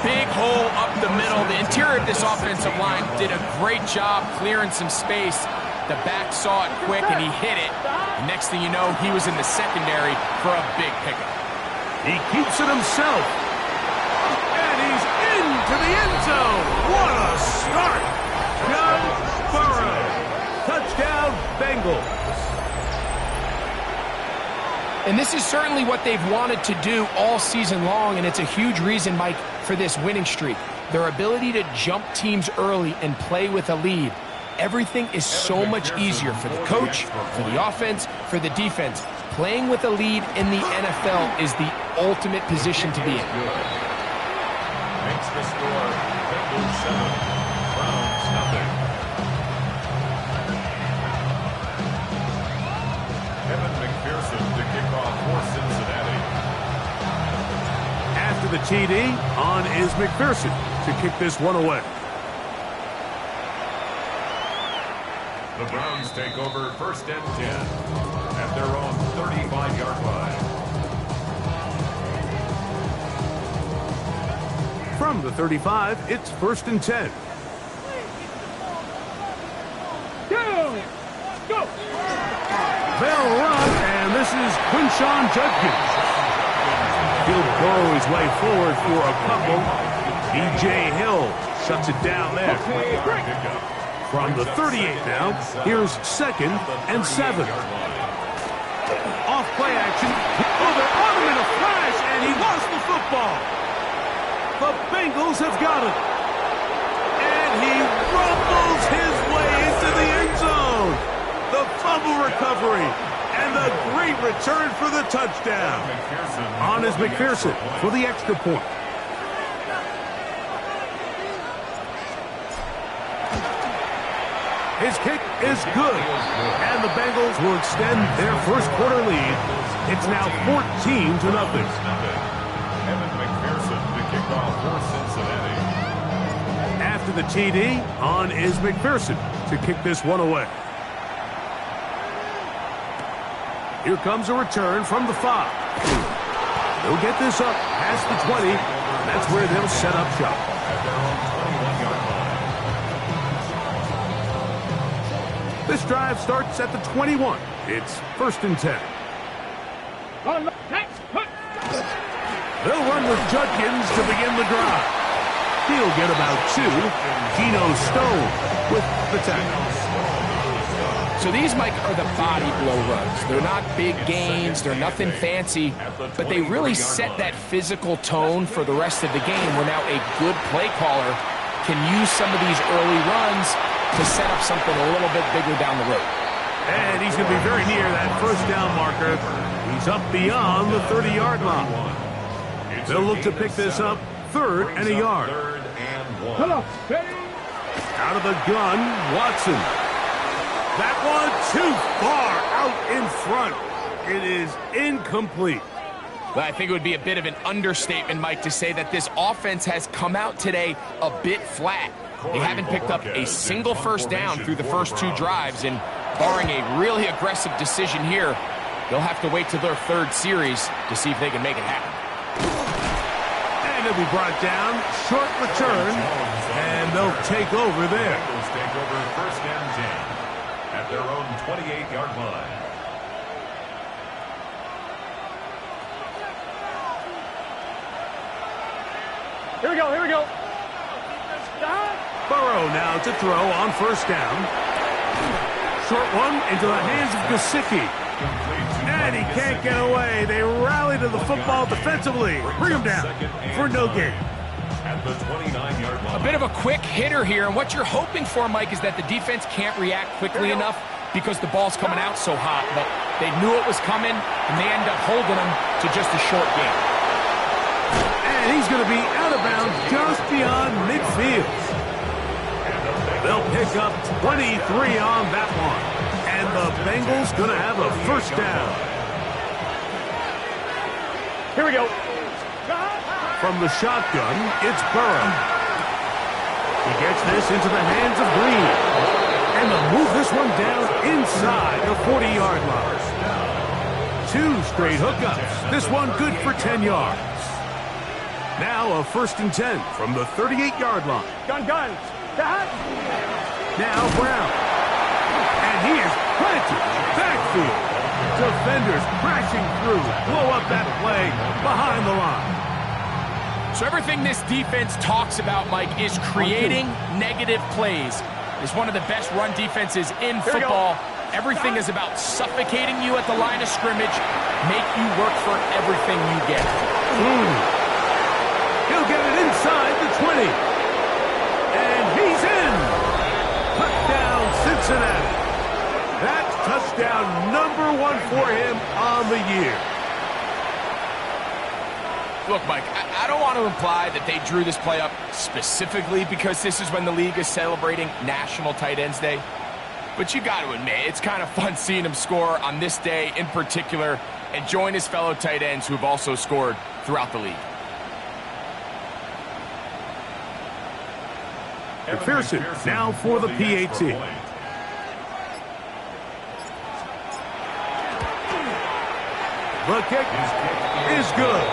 Big hole up the middle. The interior of this offensive line did a great job clearing some space. The back saw it quick, and he hit it. The next thing you know, he was in the secondary for a big pickup. He keeps it himself. And he's into the end zone. What a start. Joe Burrow. Touchdown, Bengals. And this is certainly what they've wanted to do all season long, and it's a huge reason, Mike, for this winning streak. Their ability to jump teams early and play with a lead. Everything is so much easier for the coach, for the offense, for the defense. Playing with a lead in the NFL is the ultimate position to be in. Makes the score Bengals 7, Browns nothing. Kevin McPherson to kick off for Cincinnati. After the TD, on is McPherson to kick this one away. The Browns take over 1st and 10 at their own 35-yard line. From the 35, it's 1st and 10. Go! They'll run, and this is Quinshawn Judkins. He'll burrow his way forward for a couple. E.J. Hill shuts it down there. From the 38 now, here's 2nd and 7. Off play action. Oh, they're on him in a flash, and he lost the football. The Bengals have got it. And he rumbles his way into the end zone. The fumble recovery and the great return for the touchdown. On is McPherson for the extra point. His kick is good, and the Bengals will extend their first quarter lead. It's now 14-0. Kevin McPherson to kick off for Cincinnati. After the TD, on is McPherson to kick this one away. Here comes a return from the 5. They'll get this up past the 20. That's where they'll set up shop. This drive starts at the 21. It's 1st and 10. They'll run with Judkins to begin the drive. He'll get about 2. Geno Stone with the tackle. So these, Mike, are the body blow runs. They're not big gains. They're nothing fancy. But they really set that physical tone for the rest of the game where now a good play caller can use some of these early runs to set up something a little bit bigger down the road. And he's going to be very near that first down marker. He's up beyond the 30-yard line. They'll look to pick this up 3rd and a yard. Hello, ready? Out of the gun, Watson. That one too far out in front. It is incomplete. Well, I think it would be a bit of an understatement, Mike, to say that this offense has come out today a bit flat. They haven't picked up a single first down through the first 2 drives, and barring a really aggressive decision here, they'll have to wait to their 3rd series to see if they can make it happen. And it'll be brought down, short return, and they'll take over there. Bengals take over 1st and 10 at their own 28-yard line. Here we go, here we go. Burrow now to throw on 1st down. Short one into the hands of Gesicki. And he can't get away. They rally to the football defensively. Bring him down for no gain. At the 29-yard line. A bit of a quick hitter here, and what you're hoping for, Mike, is that the defense can't react quickly enough because the ball's coming out so hot. But they knew it was coming, and they end up holding them to just a short game. And he's going to be out of bounds just beyond midfield. They'll pick up 23 on that one. And the Bengals going to have a 1st down. Here we go. From the shotgun, it's Burrow. He gets this into the hands of Green. And they'll move this one down inside the 40-yard line. 2 straight hookups. This one good for 10 yards. Now a 1st and 10 from the 38-yard line. Guns. Now Brown. And he is planted. Backfield. Defenders crashing through. Blow up that play behind the line. So everything this defense talks about, Mike, is creating negative plays. It's one of the best run defenses in football. Everything is about suffocating you at the line of scrimmage, make you work for everything you get. He'll get it inside the 20. And he's in. Touchdown, Cincinnati. That's touchdown number 1 for him on the year. Look, Mike, I don't want to imply that they drew this play up specifically because this is when the league is celebrating National Tight Ends Day. But you got to admit, it's kind of fun seeing him score on this day in particular and join his fellow tight ends who have also scored throughout the league. McPherson now for the PAT. The kick is good.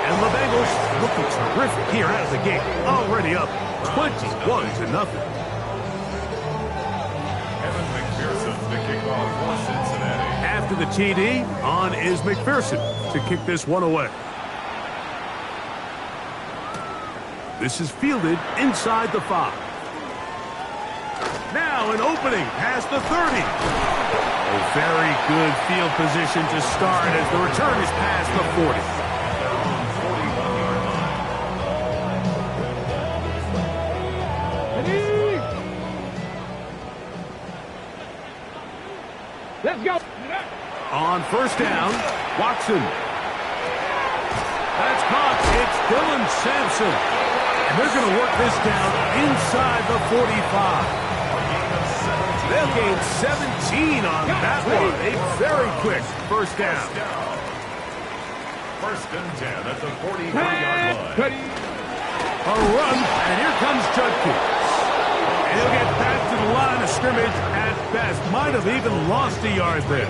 And the Bengals looking terrific here out of the gate. Already up 21-0. Evan McPherson, the kickoff for Cincinnati. After the TD, on is McPherson to kick this one away. This is fielded inside the 5. Now an opening past the 30. A very good field position to start as the return is past the 40. Let's go. On 1st down, Watson. That's caught. It's Dylan Sampson. And they're going to work this down inside the 45. They'll gain 17 on that one. A very quick 1st down. 1st and 10 at the 43-yard line. A run, and here comes Judkins. And he'll get back to the line of scrimmage at best. Might have even lost a yard there.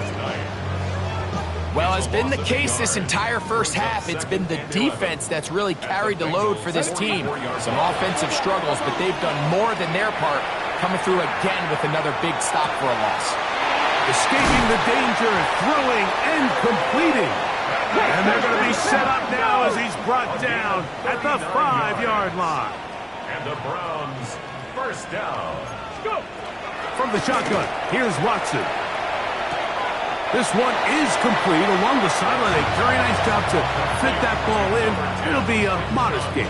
Well, as been the case this entire first half, it's been the defense that's really carried the load for this team. Some offensive struggles, but they've done more than their part, coming through again with another big stop for a loss. Escaping the danger, throwing and completing. And they're going to be set up now as he's brought down at the 5-yard line. And the Browns 1st down. From the shotgun, here's Watson. This one is complete along the sideline. A very nice job to fit that ball in. It'll be a modest gain.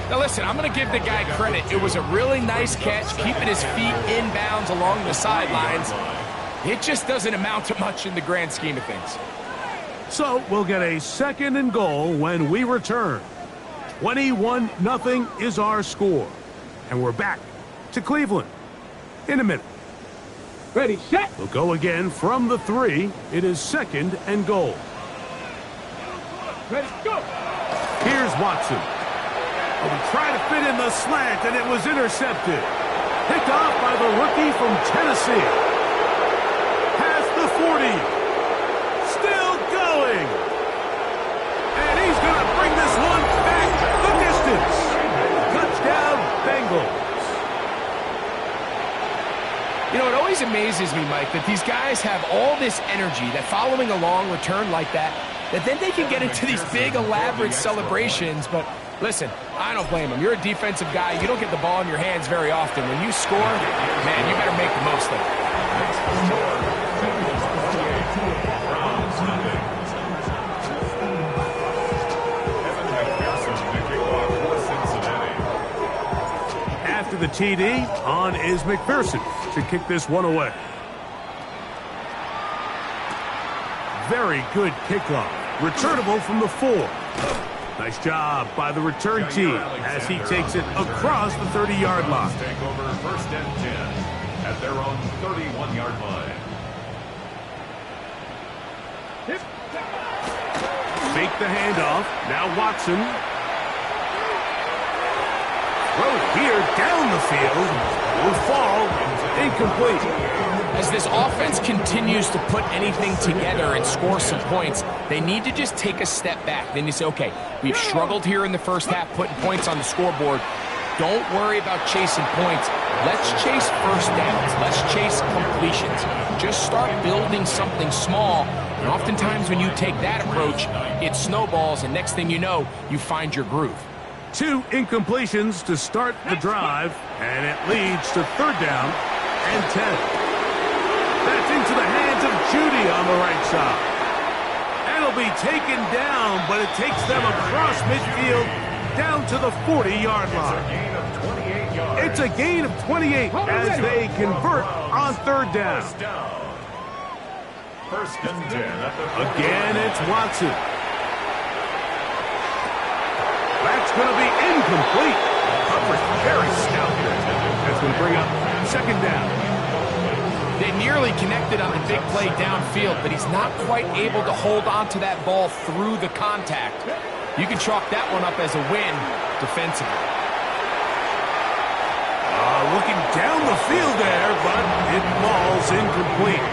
Now listen, I'm going to give the guy credit. It was a really nice catch, keeping his feet inbounds along the sidelines. It just doesn't amount to much in the grand scheme of things. So we'll get a 2nd and goal when we return. 21-0 is our score. And we're back to Cleveland in a minute. Ready, set. We'll go again from the 3. It is 2nd and goal. Ready, go. Here's Watson. He tried to fit in the slant, and it was intercepted. Picked off by the rookie from Tennessee. Past the 40. Still going. And he's going to bring this one back the distance. Touchdown, Bengals. You know, it always amazes me, Mike, that these guys have all this energy, that following a long return like that then they can get into these big, elaborate celebrations. But listen, I don't blame them. You're a defensive guy. You don't get the ball in your hands very often. When you score, man, you better make the most of it. After the TD, on is McPherson to kick this one away. Very good kickoff. Returnable from the 4. Nice job by the return team as he takes it across the 30-yard line. Take over 1st and 10 at their own 31-yard line. Fake the handoff. Now Watson. Throw here down the field. Will fall. Incomplete. As this offense continues to put anything together and score some points, they need to just take a step back. Then you say, okay, we've struggled here in the first half putting points on the scoreboard. Don't worry about chasing points. Let's chase first downs. Let's chase completions. Just start building something small. And oftentimes when you take that approach, it snowballs, and next thing you know, you find your groove. 2 incompletions to start the drive, and it leads to 3rd down and 10. That's into the hands of Judy on the right side. And it'll be taken down, but it takes them across midfield down to the 40-yard line. It's a gain of 28 as they convert on 3rd down. 1st and 10 at the Again, it's Watson. That's going to be incomplete. Coverage very stout. That's going to bring up 2nd down. They nearly connected on the big play downfield, but he's not quite able to hold on to that ball through the contact. You can chalk that one up as a win defensively. Looking down the field there, but it falls incomplete.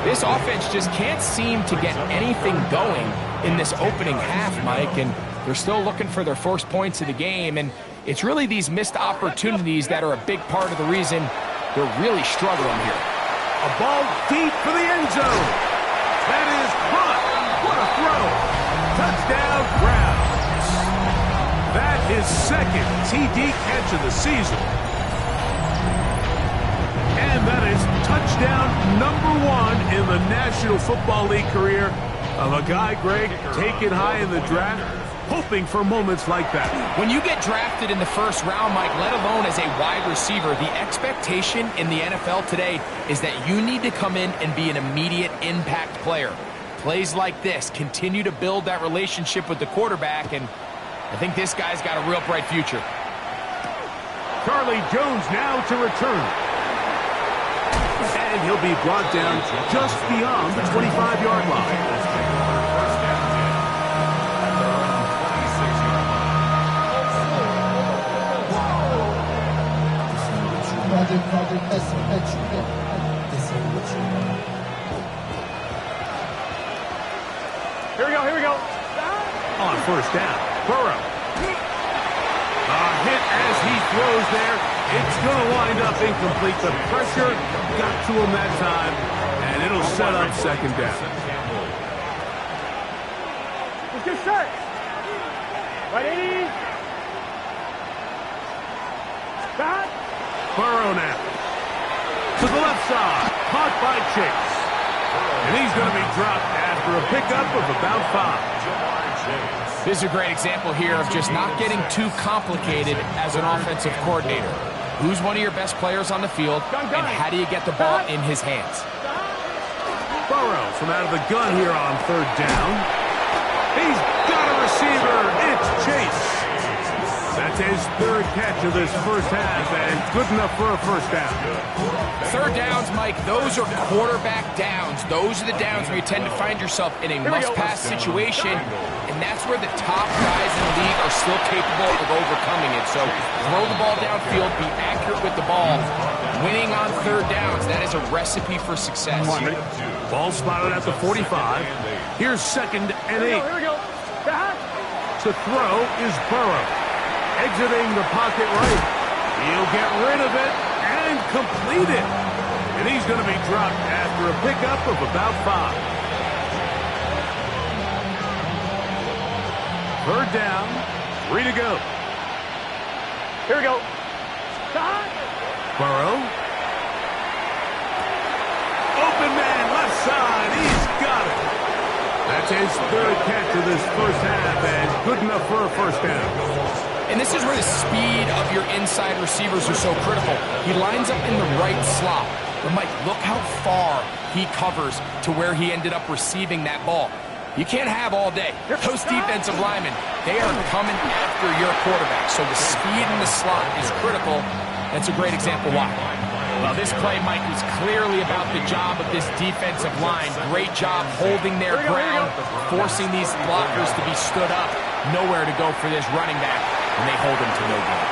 This offense just can't seem to get anything going in this opening half, Mike, and they're still looking for their first points of the game, and it's really these missed opportunities that are a big part of the reason they're really struggling here. A ball deep for the end zone. That is caught. What a throw. Touchdown, Browns. That is 2nd TD catch of the season. And that is touchdown number 1 in the National Football League career of a guy, Greg, taken high in the draft, hoping for moments like that. When you get drafted in the first round, Mike, let alone as a wide receiver, the expectation in the NFL today is that you need to come in and be an immediate impact player. Plays like this continue to build that relationship with the quarterback, and I think this guy's got a real bright future. Charlie Jones now to return. And he'll be brought down just beyond the 25-yard line. Here we go. On 1st down, Burrow. A hit as he throws there. It's going to wind up incomplete. The pressure got to him that time, and it'll set up 2nd down. Let's get set. Ready. Stop. Burrow now. To the left side. Caught by Chase. And he's going to be dropped after a pickup of about 5. This is a great example here of just not getting too complicated as an offensive coordinator. Who's one of your best players on the field, and how do you get the ball in his hands? Burrow from out of the gun here on 3rd down. He's got a receiver. It's Chase. That's his third catch of this first half, and good enough for a first down. Third downs, Mike, those are quarterback downs. Those are the downs where you tend to find yourself in a must-pass situation, and that's where the top guys in the league are still capable of overcoming it. So throw the ball downfield, be accurate with the ball. Winning on third downs, that is a recipe for success. Ball spotted at the 45. Here's 2nd and 8. Here we go. To throw is Burrow. Exiting the pocket right. He'll get rid of it and complete it. And he's going to be dropped after a pickup of about 5. Third down, 3 to go. Here we go. Burrow. Open man, left side. He's got it. That's his third catch of this first half, and good enough for a first down. And this is where the speed of your inside receivers are so critical. He lines up in the right slot. But, Mike, look how far he covers to where he ended up receiving that ball. You can't have all day. Those defensive linemen, they are coming after your quarterback. So the speed in the slot is critical. That's a great example why. Well, this play, Mike, was clearly about the job of this defensive line. Great job holding their ground, forcing these blockers to be stood up. Nowhere to go for this running back, and they hold him to no gain.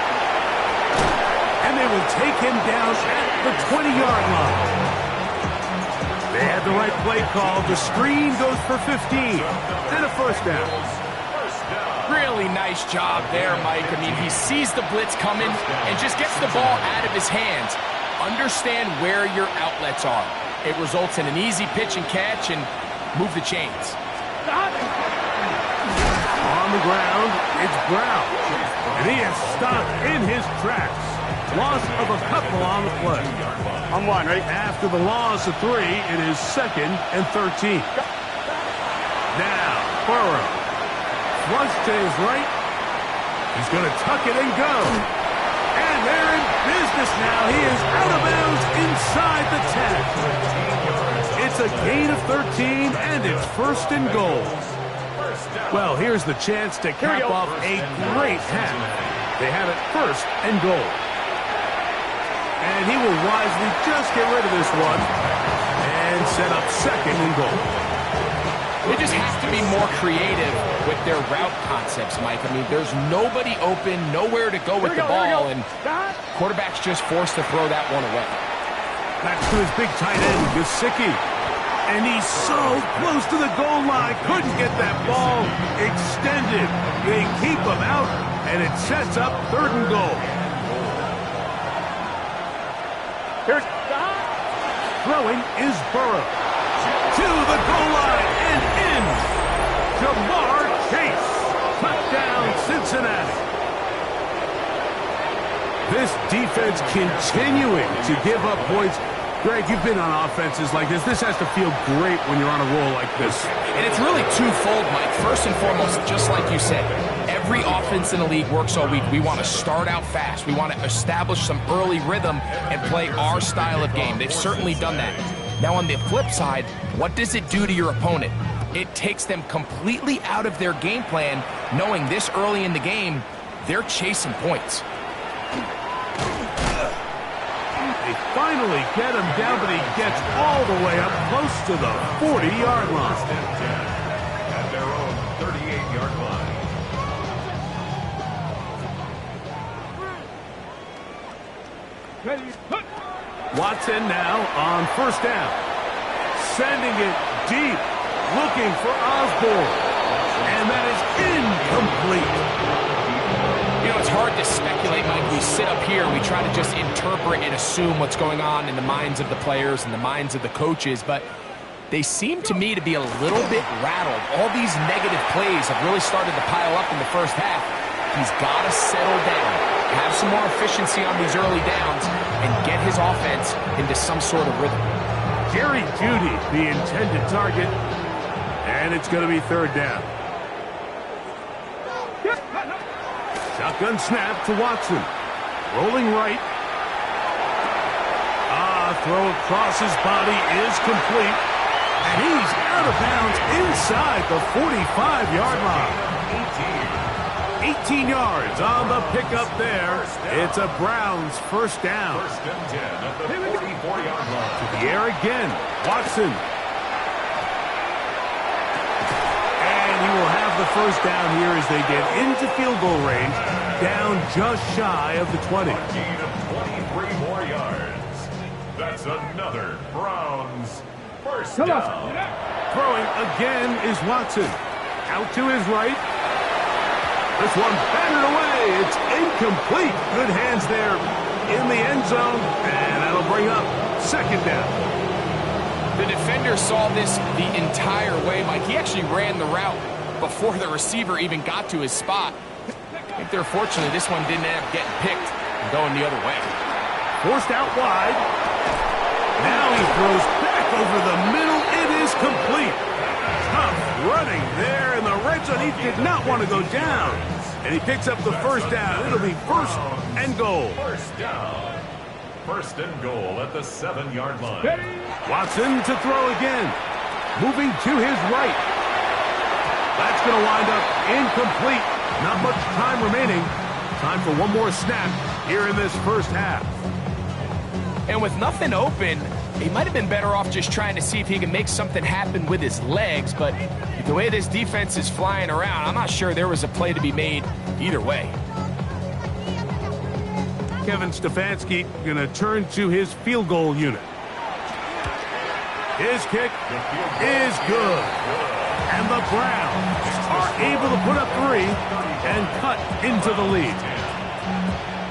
And they will take him down at the 20-yard line. They had the right play call. The screen goes for 15 and a first down. Really nice job there, Mike. I mean, he sees the blitz coming and just gets the ball out of his hands. Understand where your outlets are. It results in an easy pitch and catch and move the chains. On the ground, it's Brown. And he is stopped in his tracks. Loss of a couple on the play. I'm one, right? After the loss of 3, it is 2nd and 13. Now, Burrow. Flush to his right. He's going to tuck it and go. And they're in business now. He is out of bounds inside the 10. It's a gain of 13, and it's 1st and goal. Well, here's the chance to cap off a great half. They have it 1st and goal. And he will wisely just get rid of this one and set up 2nd and goal. They just have to be more creative with their route concepts, Mike. I mean, there's nobody open, nowhere to go with the ball, and quarterback's just forced to throw that one away. That's to his big tight end, Gesicki. And he's so close to the goal line. Couldn't get that ball extended. They keep him out, and it sets up 3rd and goal. Throwing is Burrow. To the goal line and in. Jamar Chase. Touchdown, Cincinnati. This defense continuing to give up points. Greg, you've been on offenses like this. This has to feel great when you're on a roll like this. And it's really twofold, Mike. First and foremost, just like you said, every offense in the league works all week. We want to start out fast. We want to establish some early rhythm and play our style of game. They've certainly done that. Now, on the flip side, what does it do to your opponent? It takes them completely out of their game plan, knowing this early in the game, they're chasing points. They finally get him down, but he gets all the way up close to the 40-yard line. At their own 38-yard line. Watson now on 1st down. Sending it deep, looking for Osborne. And that is incomplete. You know, it's hard to speculate, Mike. We sit up here and we try to just interpret and assume what's going on in the minds of the players and the minds of the coaches, but they seem to me to be a little bit rattled. All these negative plays have really started to pile up in the first half. He's got to settle down, have some more efficiency on these early downs, and get his offense into some sort of rhythm. Jerry Jeudy, the intended target, and it's going to be 3rd down. Shotgun snap to Watson. Rolling right. Throw across his body is complete. And he's out of bounds inside the 45-yard line. 18 yards on the pickup there. It's a Browns first down. First and 10 at the 44-yard line. To the air again. Watson. And he will have the first down here as they get into field goal range, down just shy of the 20. A gain of 23 more yards. That's another Browns first down. Throwing again is Watson. Out to his right. This one batted away. It's incomplete. Good hands there in the end zone. And that'll bring up second down. The defender saw this the entire way, Mike. He actually ran the route before the receiver even got to his spot. I think they're fortunate this one didn't end up getting picked and going the other way. Forced out wide. Now he throws back over the middle. It is complete. Tough running there in the red zone. He did not want to go down. And he picks up the first down. It'll be first and goal. First down. First and goal at the 7-yard line. Watson to throw again. Moving to his right. That's going to wind up incomplete. Not much time remaining. Time for one more snap here in this first half. And with nothing open, he might have been better off just trying to see if he can make something happen with his legs. But the way this defense is flying around, I'm not sure there was a play to be made either way. Kevin Stefanski going to turn to his field goal unit. His kick is good. And the Browns are able to put up 3 and cut into the lead.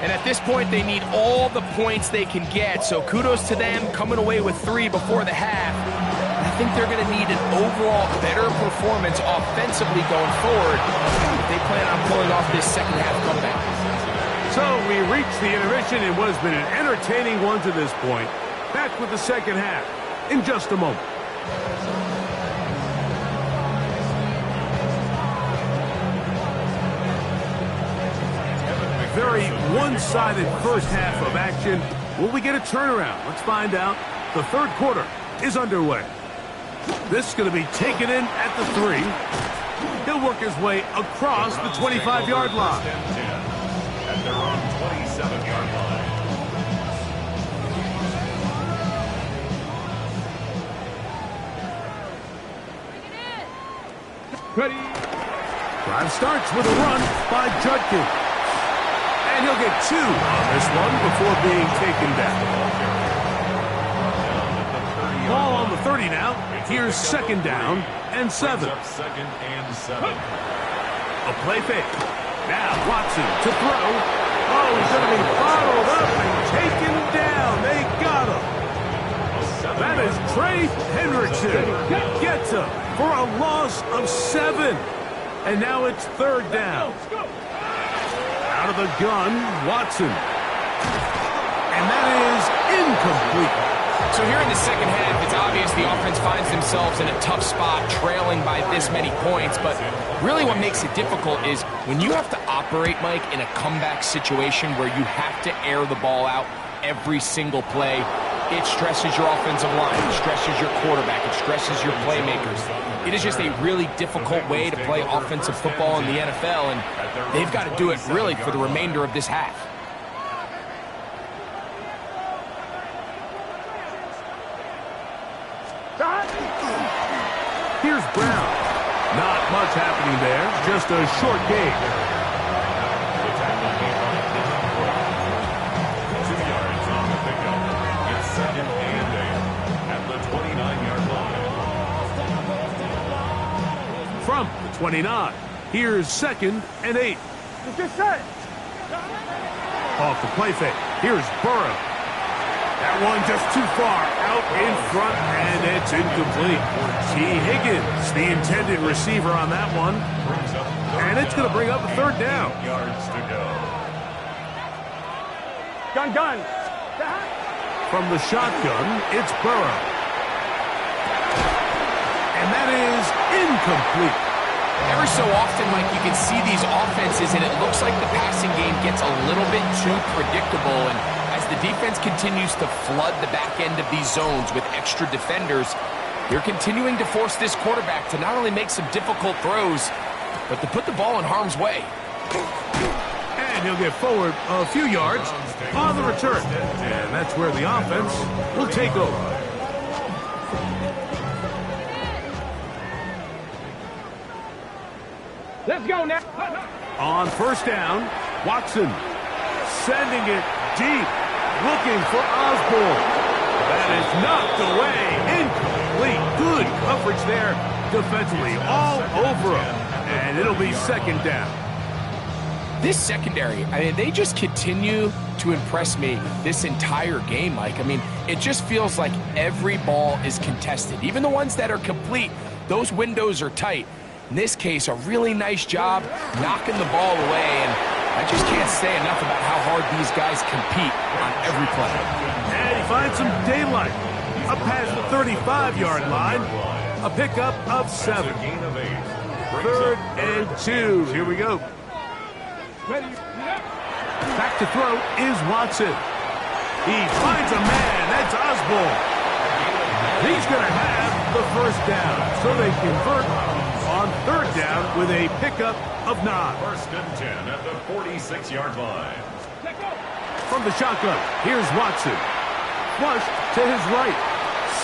And at this point, they need all the points they can get. So kudos to them coming away with 3 before the half. I think they're going to need an overall better performance offensively going forward if they plan on pulling off this second half comeback. So we reach the intermission in what has been an entertaining one to this point. Back with the second half in just a moment. Very one-sided first half of action. Will we get a turnaround? Let's find out. The third quarter is underway. This is going to be taken in at the 3. He'll work his way across the 25-yard line. At their own 27-yard line. Ready. Drive starts with a run by Judkins. And he'll get 2 on this one before being taken down. Ball on the 30 now. Here's second down and 7. Second and 7. A play fake. Now Watson to throw. Oh, he's going to be followed up and taken down. They got him. That is Trey Hendrickson. Gets him for a loss of 7. And now it's third down. Out of the gun, Watson. And that is incomplete. So here in the second half, it's obvious the offense finds themselves in a tough spot, trailing by this many points. But really what makes it difficult is when you have to operate, Mike, in a comeback situation where you have to air the ball out every single play, it stresses your offensive line, it stresses your quarterback, it stresses your playmakers. It is just a really difficult way to play offensive football in the NFL, and they've got to do it really for the remainder of this half. Here's Brown. Not much happening there, just a short gain. 2 yards on the pickup. It's second and 8 at the 29-yard line. From the 29, here's second and 8. Off the play fake, here's Burrow. That one just too far out in front, and it's incomplete. T. Higgins, the intended receiver on that one. And it's going to bring up a third down. Yards to go. Gun. From the shotgun, it's Burrow. And that is incomplete. Every so often, Mike, you can see these offenses, and it looks like the passing game gets a little bit too predictable. And as the defense continues to flood the back end of these zones with extra defenders, they're continuing to force this quarterback to not only make some difficult throws, but to put the ball in harm's way. And he'll get forward a few yards on the return. And that's where the offense will take over. Let's go now. On first down, Watson sending it deep, looking for Osborne. That is knocked away, incomplete. Good coverage there defensively, all over him. And it'll be second down. This secondary, I mean, they just continue to impress me this entire game, Mike. I mean, it just feels like every ball is contested. Even the ones that are complete, those windows are tight. In this case, a really nice job knocking the ball away, and I just can't say enough about how hard these guys compete on every play. And he finds some daylight. Up past the 35-yard line, a pickup of 7. 3rd and 2. Here we go. Back to throw is Watson. He finds a man. That's Osborne. He's going to have the first down. So they convert on 3rd down with a pickup of 9. 1st and 10 at the 46-yard line. From the shotgun, here's Watson. Flushed to his right.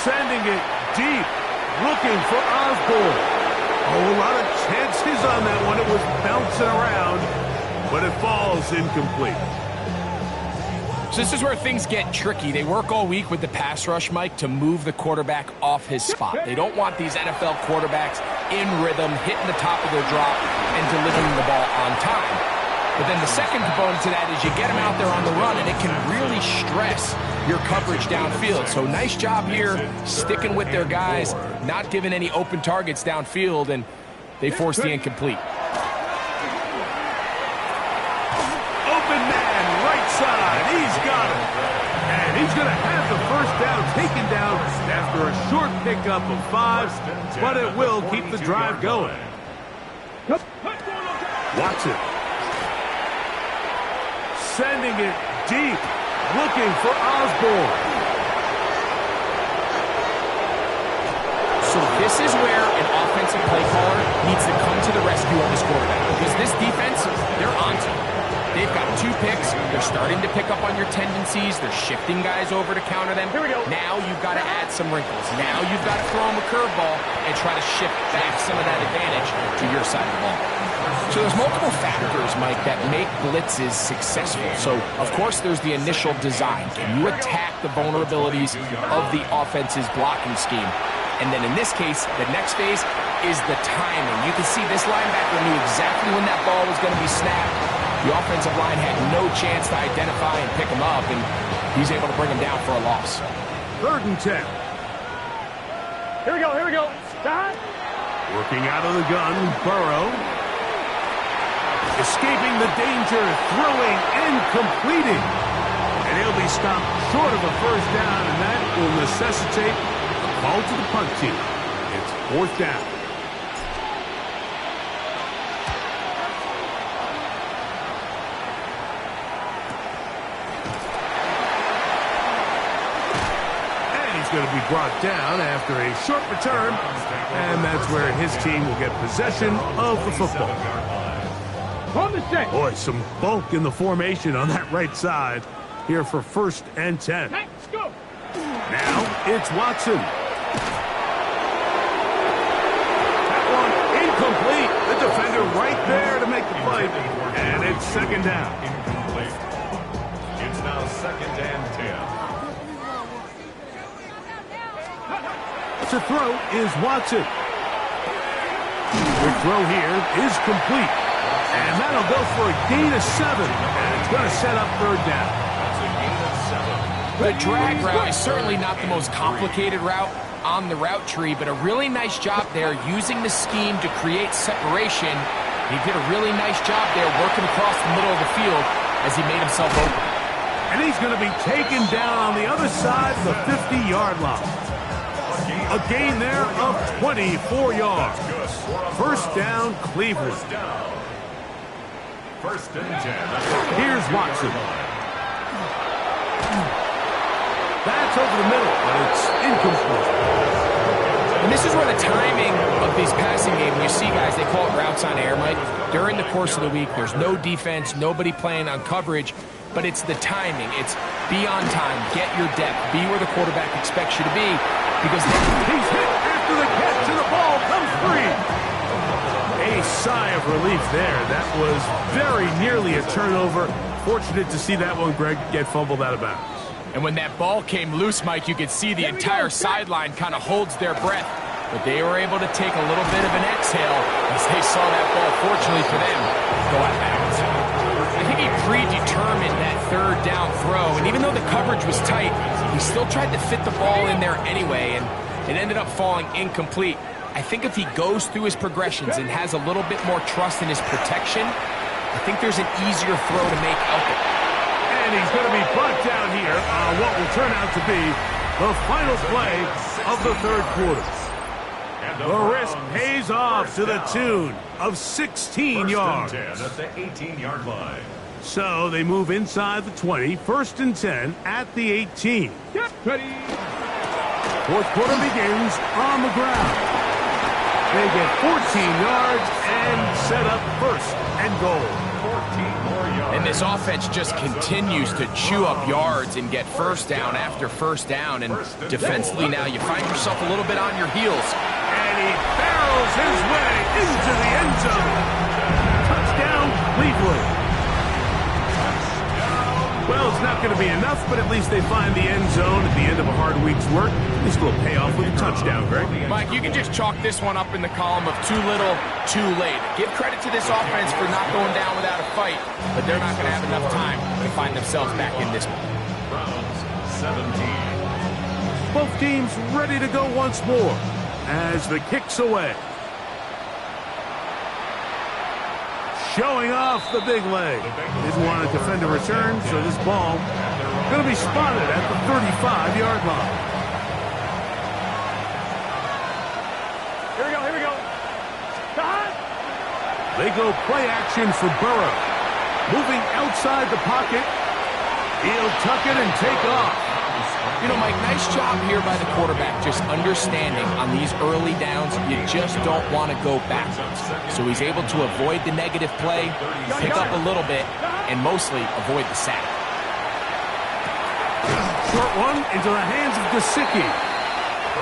Sending it deep. Looking for Osborne. Oh, a lot of chances on that one. It was bouncing around, but it falls incomplete. So this is where things get tricky. They work all week with the pass rush, Mike, to move the quarterback off his spot. They don't want these NFL quarterbacks in rhythm, hitting the top of their drop, and delivering the ball on time. But then the second component to that is you get them out there on the run, and it can really stress your coverage downfield. So nice job here, sticking with their guys, not giving any open targets downfield, and they force the incomplete. Open man, right side. He's got it. And he's going to have the first down taken down after a short pickup of 5, but it will keep the drive going. Watson. Sending it deep, looking for Osborne. So this is where an offensive play caller needs to come to the rescue of his quarterback, because this defense, they're on to it. They've got 2 picks. They're starting to pick up on your tendencies. They're shifting guys over to counter them. Here we go. Now you've got to add some wrinkles. Now you've got to throw them a curveball and try to shift back some of that advantage to your side of the ball. So there's multiple factors, Mike, that make blitzes successful. So, of course, there's the initial design. Can you attack the vulnerabilities of the offense's blocking scheme? And then in this case, the next phase is the timing. You can see this linebacker knew exactly when that ball was going to be snapped. The offensive line had no chance to identify and pick him up, and he's able to bring him down for a loss. 3rd and 10. Here we go, here we go. Stop. Working out of the gun, Burrow. Escaping the danger, throwing and completing. And he'll be stopped short of a first down, and that will necessitate a call to the punt team. It's 4th down. Going to be brought down after a short return, and that's where his team will get possession of the football. On the set. Boy, some bulk in the formation on that right side here for 1st and 10. Let's go. Now it's Watson. That one incomplete. The defender right there to make the play, and it's 2nd down. Incomplete. It's now 2nd and 10. To throw is Watson. The throw here is complete. And that'll go for a gain of 7. And it's going to set up 3rd down. That's a gain of 7. The drag route is certainly not the most complicated route on the route tree, but a really nice job there using the scheme to create separation. He did a really nice job there working across the middle of the field as he made himself open. And he's going to be taken down on the other side of the 50-yard line. A gain there of 24 yards. 1st down, Cleveland. 1st and 10. Here's Watson. That's over the middle, but it's incomplete. And this is where the timing of these passing game, you you see, guys, they call it routes on air, Mike. During the course of the week, there's no defense, nobody playing on coverage, but it's the timing. It's be on time, get your depth, be where the quarterback expects you to be, because he's hit after the catch, and the ball comes free. A sigh of relief there. That was very nearly a turnover. Fortunate to see that one, Greg, get fumbled out of bounds. And when that ball came loose, Mike, you could see the entire sideline kind of holds their breath. But they were able to take a little bit of an exhale as they saw that ball, fortunately for them, go out of bounds. I think he predetermined that third down throw, and even though the coverage was tight, he still tried to fit the ball in there anyway, and it ended up falling incomplete. I think if he goes through his progressions and has a little bit more trust in his protection, I think there's an easier throw to make out there. And he's going to be brought down here on what will turn out to be the final play of the third quarter. The risk pays off to the tune of 16 yards. At the 18-yard line. So they move inside the 20, 1st and 10 at the 18. Get ready. Fourth quarter begins on the ground. They get 14 yards and set up 1st and goal. 14 more yards. And this offense just continues to chew up yards and get first down after first down. And defensively now, you find yourself a little bit on your heels. And he barrels his way into the end zone. Touchdown, Cleveland. Well, it's not going to be enough, but at least they find the end zone at the end of a hard week's work. This will pay off with a touchdown, Greg. Mike, you can just chalk this one up in the column of too little, too late. Give credit to this offense for not going down without a fight, but they're not going to have enough time to find themselves back in this one. Browns 17. Both teams ready to go once more as the kick's away. Showing off the big leg. Didn't want to defend a return, so this ball going to be spotted at the 35-yard line. Here we go. Time. They go play action for Burrow. Moving outside the pocket. He'll tuck it and take off. You know, Mike, nice job here by the quarterback, just understanding on these early downs, you just don't want to go backwards. So he's able to avoid the negative play, pick up a little bit, and mostly avoid the sack. Short one into the hands of Gesicki.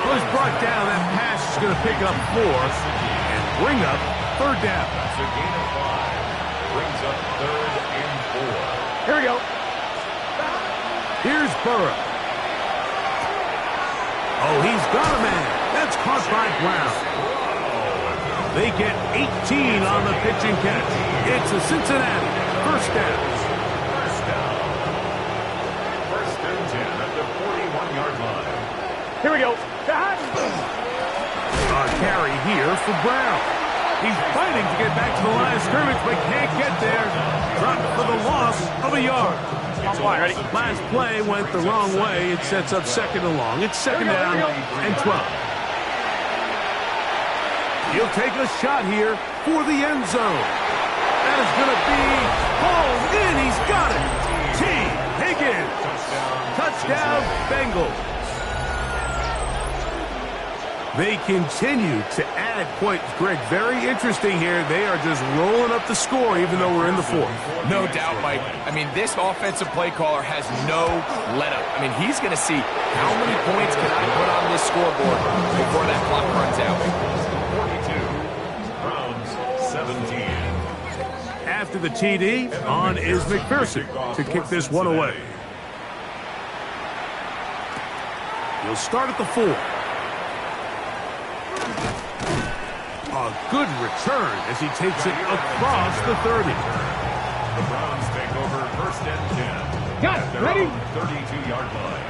Was brought down. That pass is going to pick up 4 and bring up 3rd down. That's a gain of 5. Brings up 3rd and 4. Here we go. Here's Burrow. Oh, he's got a man. That's caught by Brown. They get 18 on the pitch and catch. It's a Cincinnati 1st down. 1st and 10 at the 41-yard line. Here we go. A carry here for Brown. He's fighting to get back to the line of scrimmage, but can't get there. Dropped for the loss of a yard. Ready? Last play went the wrong way. It sets up 2nd and long. It's 2nd down and 12. He'll take a shot here for the end zone. That is going to be hauled in. He's got it. T. Higgins. Touchdown, Bengals. They continue to add points. Greg, very interesting here. They are just rolling up the score even though we're in the 4th. No doubt, Mike. I mean, this offensive play caller has no let-up. I mean, he's going to see how many points can I put on this scoreboard before that clock runs out. 42. Browns 17. After the TD, on is McPherson to kick this one away. He'll start at the 4. A good return as he takes it across the 30. The Browns take over 1st and 10. Got it. Ready? 32-yard line.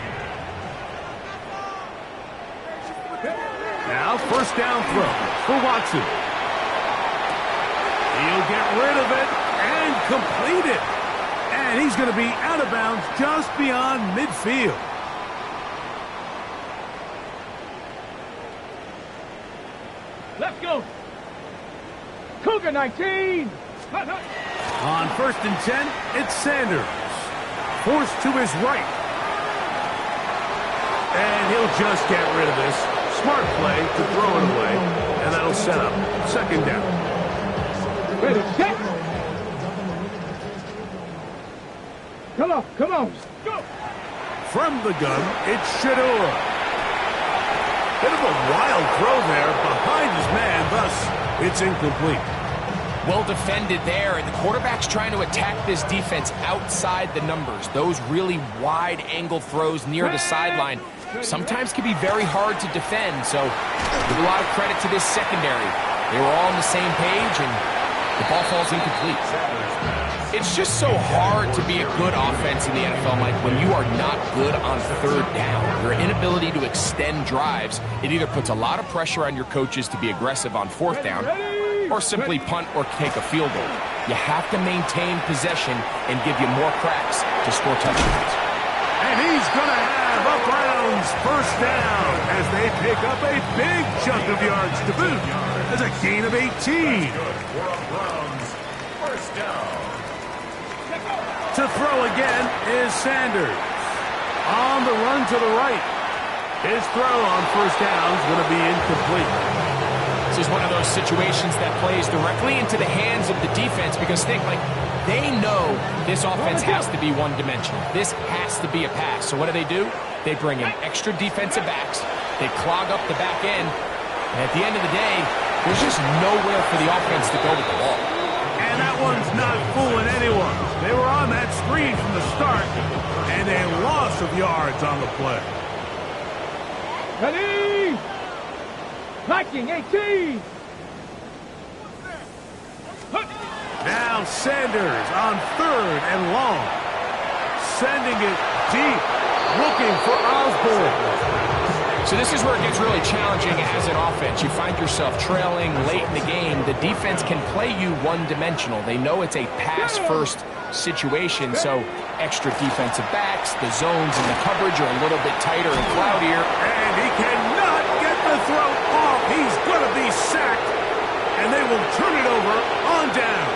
Now 1st down throw for Watson. He'll get rid of it and complete it. And he's going to be out of bounds just beyond midfield. Let's go. Cougar 19. On 1st and 10, it's Sanders. Forced to his right. And he'll just get rid of this. smart play to throw it away, and that'll set up second down. Ready, set. Come on, go. From the gun, it's Shador. Bit of a wild throw there behind his man, thus it's incomplete. Well defended there, and the quarterback's trying to attack this defense outside the numbers. Those really wide angle throws near the sideline sometimes can be very hard to defend, so give a lot of credit to this secondary. They were all on the same page, and the ball falls incomplete. It's just so hard to be a good offense in the NFL, Mike, when you are not good on third down. Your inability to extend drives, it either puts a lot of pressure on your coaches to be aggressive on fourth down or simply punt or take a field goal. You have to maintain possession and give you more cracks to score touchdowns. And he's going to have a Browns first down as they pick up a big chunk of yards to boot. As a gain of 18. Browns first down. To throw again is Sanders. On the run to the right. His throw on first down is going to be incomplete. This is one of those situations that plays directly into the hands of the defense because they know this offense has to be one-dimensional. This has to be a pass. So what do? They bring in extra defensive backs. They clog up the back end. And at the end of the day, there's just nowhere for the offense to go with the ball. And that one's not fooling anyone. They were on that screen from the start, and a loss of yards on the play. Ready. Liking 18. Now Sanders on third and long. Sending it deep. Looking for Osborne. So this is where it gets really challenging as an offense. You find yourself trailing late in the game. The defense can play you one-dimensional. They know it's a pass-first situation, so extra defensive backs, the zones and the coverage are a little bit tighter and cloudier. And he cannot get the throw off. He's going to be sacked, and they will turn it over on down.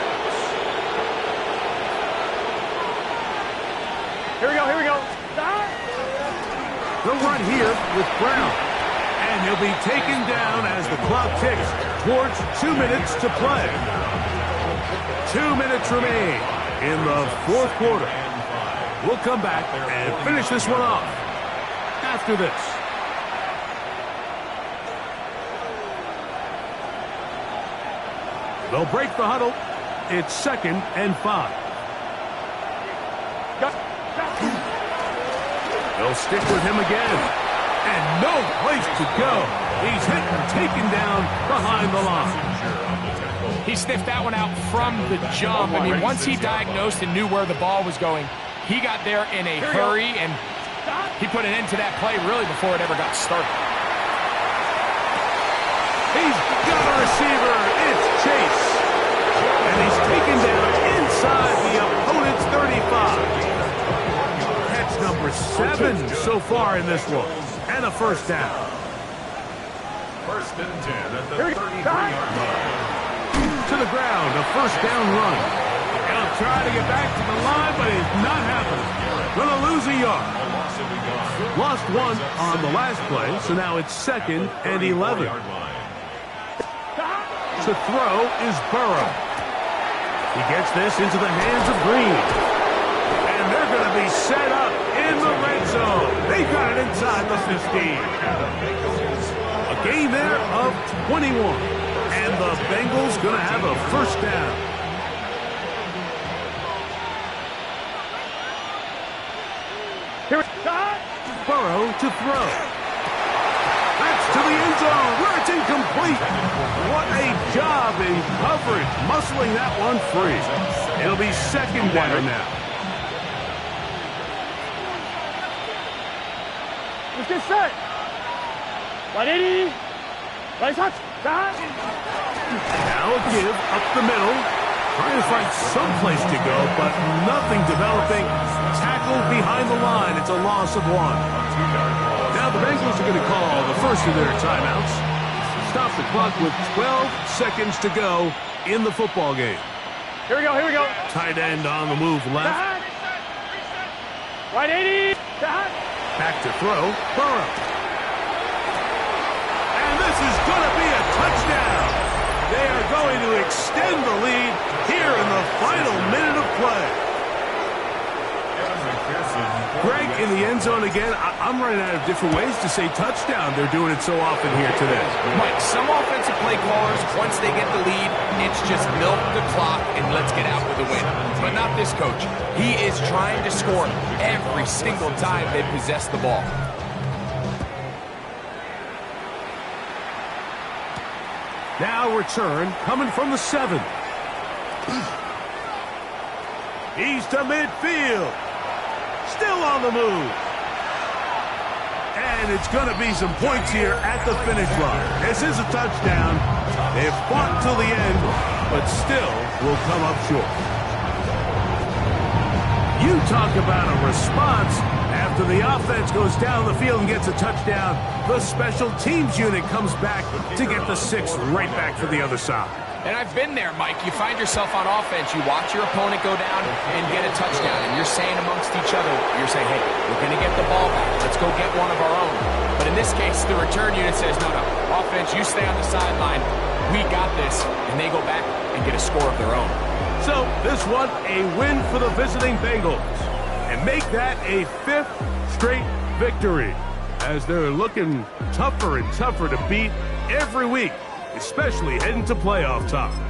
Here we go. The run here with Brown. And he'll be taken down as the clock ticks towards 2 minutes to play. 2 minutes remain in the fourth quarter. We'll come back and finish this one off after this. They'll break the huddle. It's 2nd and 5. They'll stick with him again. And no place to go. He's hit and taken down behind the line. He sniffed that one out from the jump. I mean, once he diagnosed and knew where the ball was going, he got there in a hurry, and he put an end to that play really before it ever got started. He's got a receiver. It's Chase. And he's taken down inside the opponent's 35. Number 7 so far in this one. And a first down. First and 10 at the 33-yard line. To the ground, a first down run. He'll try to get back to the line, but it's not happening. Gonna lose a yard. Lost one on the last play, so now it's 2nd and 11. To throw is Burrow. He gets this into the hands of Green. And they're going to be set up in the red zone. They got it inside the 15. A gain there of 21. And the Bengals going to have a first down. Burrow to throw. That's to the end zone where it's incomplete. What a job in coverage, muscling that one free. It'll be 2nd down now. Let's get set. Ready. Right touch. Now a give up the middle. Trying to find some place to go, but nothing developing. Tackled behind the line. It's a loss of 1. Now the Bengals are going to call the first of their timeouts. Stop the clock with 12 seconds to go in the football game. Here we go. Tight end on the move left. Right 80. Back to throw. Burrow. is going to be a touchdown. They are going to extend the lead here in the final minute of play. Greg, in the end zone again, I'm running out of different ways to say touchdown. They're doing it so often here today. Mike, some offensive play callers, once they get the lead, it's just milk the clock and let's get out with a win. But not this coach. He is trying to score every single time they possess the ball. Now return coming from the 7. He's to midfield. Still on the move. And it's going to be some points here at the finish line. This is a touchdown. They've fought till the end, but still will come up short. You talk about a response. After the offense goes down the field and gets a touchdown, the special teams unit comes back to get the 6 right back for the other side. And I've been there, Mike. You find yourself on offense, you watch your opponent go down and get a touchdown, and you're saying amongst each other, you're saying, hey, we're going to get the ball back. Let's go get one of our own. But in this case, the return unit says, no, offense, you stay on the sideline. We got this. And they go back and get a score of their own. So this one, a win for the visiting Bengals. And make that a 5th straight victory, as they're looking tougher and tougher to beat every week, especially heading to playoff time.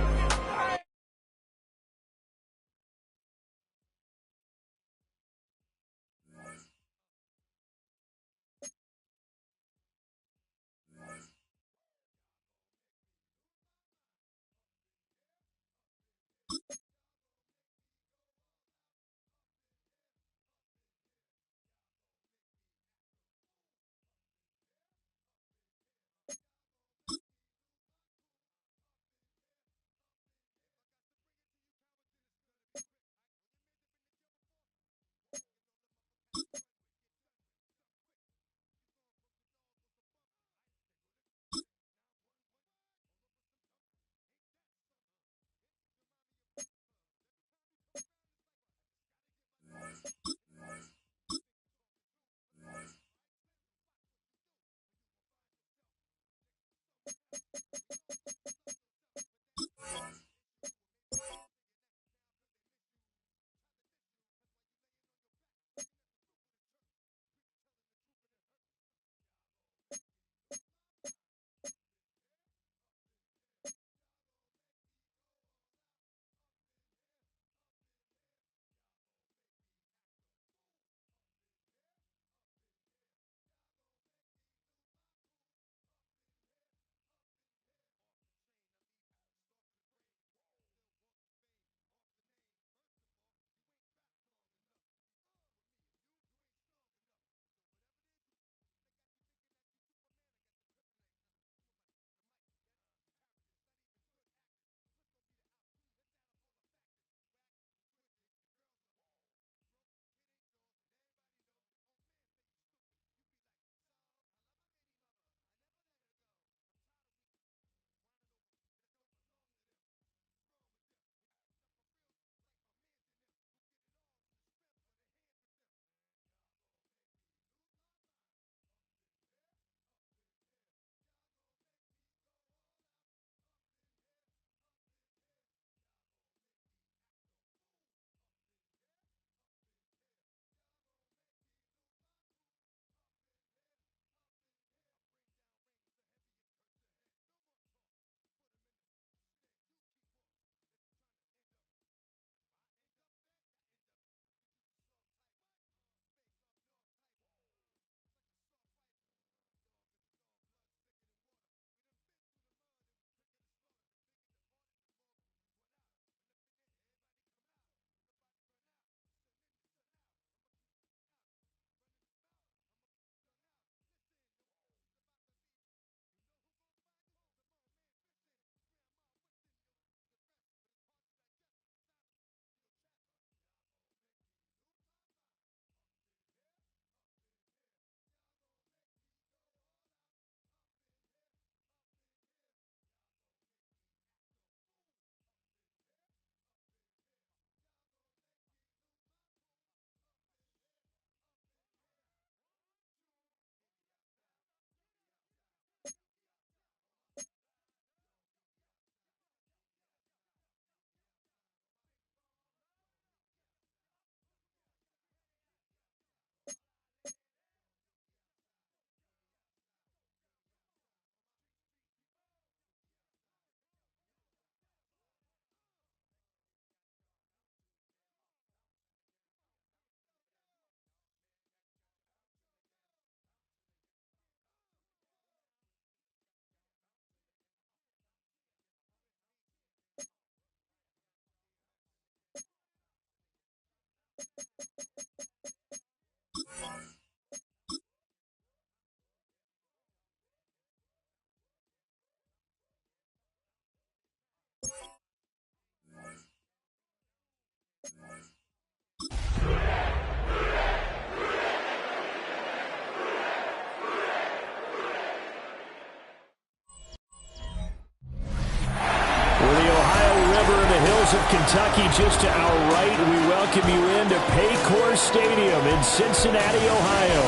forever in the hills of Kentucky. Just to our right, we welcome you into Paycor Stadium in Cincinnati, Ohio.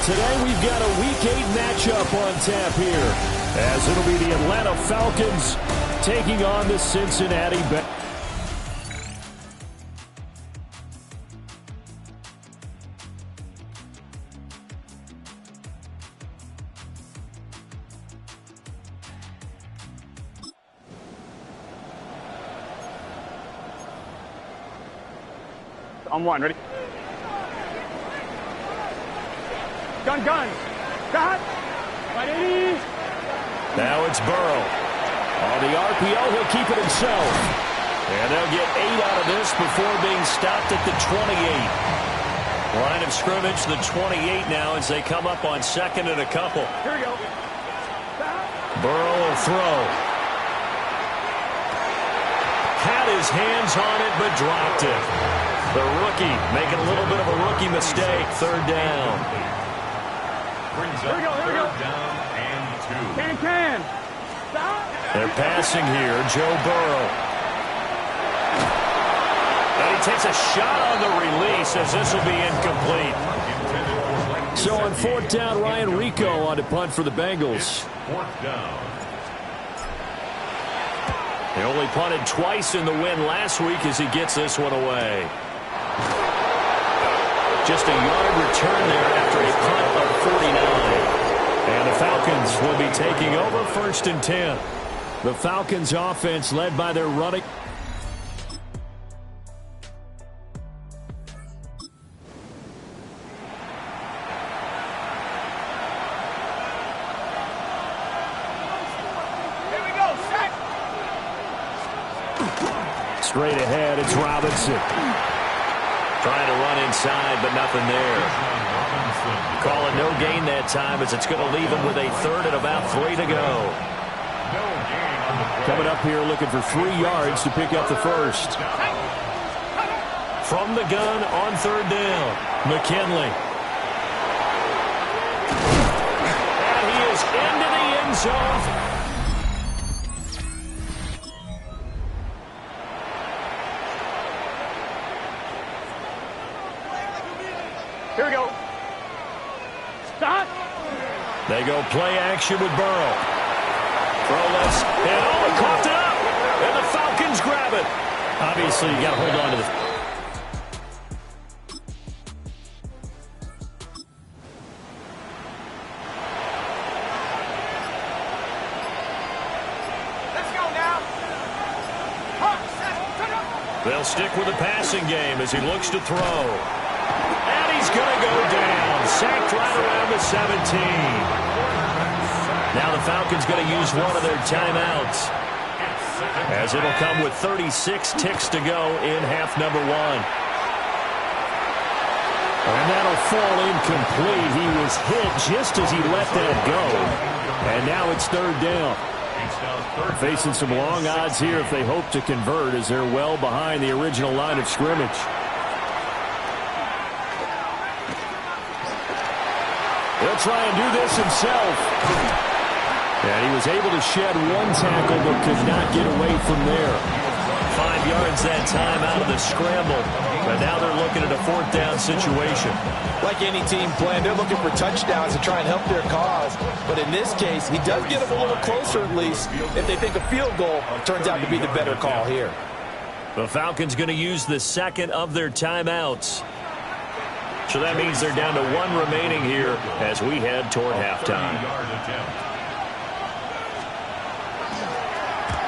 Today we've got a Week 8 matchup on tap here, as it'll be the Atlanta Falcons taking on the Cincinnati Bengals. On one, ready? Gun. Got. Ready? Now it's Burrow. On the RPO, he'll keep it himself. And they'll get 8 out of this before being stopped at the 28. Line of scrimmage, the 28 now as they come up on second and a couple. Here we go. Burrow will throw. Had his hands on it, but dropped it. The rookie making a little bit of a rookie mistake. Third down. Here we go. Third down and 2. Can. Stop. They're passing here. Joe Burrow. And he takes a shot on the release as this will be incomplete. So on fourth down, Ryan Rico on to punt for the Bengals. Fourth down. They only punted twice in the win last week as he gets this one away. Just a yard return there after a punt of 49. And the Falcons will be taking over first and 10. The Falcons offense led by their running. Here we go. Set. Straight ahead, it's Robinson. Trying to run inside, but nothing there. Calling no gain that time as it's going to leave him with a third and about 3 to go. Coming up here looking for 3 yards to pick up the first. From the gun on third down, McKinley. And he is into the end zone. Here we go. Stop. They go play action with Burrow. Throw left, and he caught it up. And the Falcons grab it. Obviously, you got to hold on to the... Let's go now. They'll stick with the passing game as he looks to throw. And he's going to go down. Sacked right around the 17. Now the Falcons going to use one of their timeouts, as it'll come with 36 ticks to go in half number 1. And that'll fall incomplete. He was hit just as he let that go. And now it's third down. Facing some long odds here if they hope to convert, as they're well behind the original line of scrimmage. He'll try and do this himself. And he was able to shed one tackle, but could not get away from there. 5 yards that time out of the scramble. But now they're looking at a fourth down situation. Like any team playing, they're looking for touchdowns to try and help their cause. But in this case, he does get them a little closer at least. If they think a field goal turns out to be the better call here. The Falcons going to use the second of their timeouts. So that means they're down to 1 remaining here as we head toward halftime.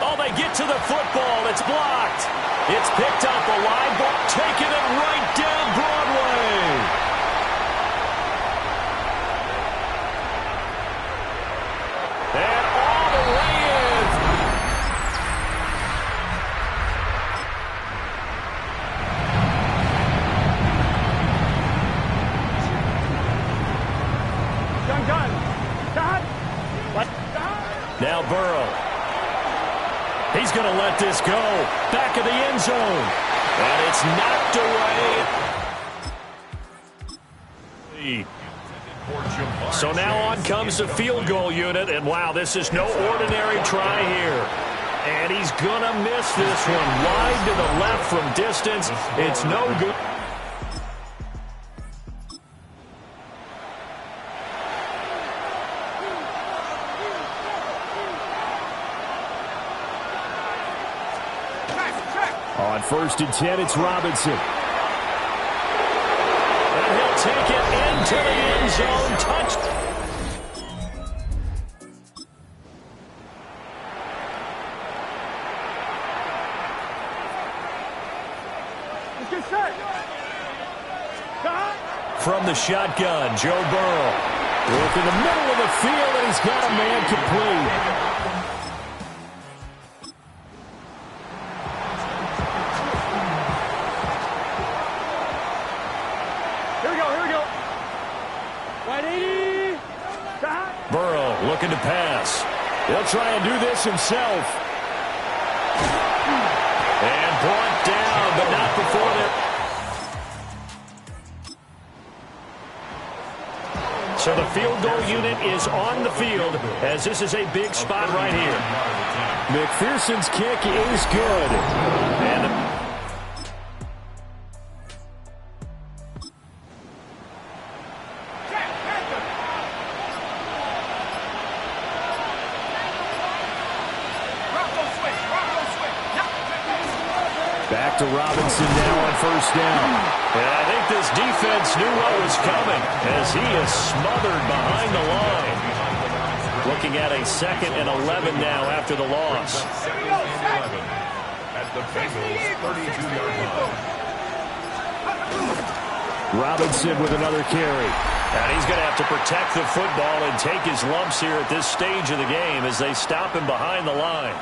Oh, they get to the football. It's blocked. It's picked up. A live ball taking it right down Broadway. And all the way in. Gun. Stop. Now Burrow. He's going to let this go. Back of the end zone. And it's knocked away. So now on comes the field goal unit. And wow, this is no ordinary try here. And he's going to miss this one. Wide to the left from distance. It's no good. On 1st and 10, it's Robinson. And he'll take it into the end zone. Touch. From the shotgun, Joe Burrow. Look in the middle of the field, and he's got a man complete. Burrow looking to pass. He'll try and do this himself. And brought down, but not before that. So the field goal unit is on the field as this is a big spot right here. McPherson's kick is good. And back to Robinson now on 1st down. And I think this defense knew what was coming as he is smothered behind the line. Looking at a 2nd and 11 now after the loss. At the Bengals' 32-yard line. Robinson with another carry. And he's going to have to protect the football and take his lumps here at this stage of the game as they stop him behind the line.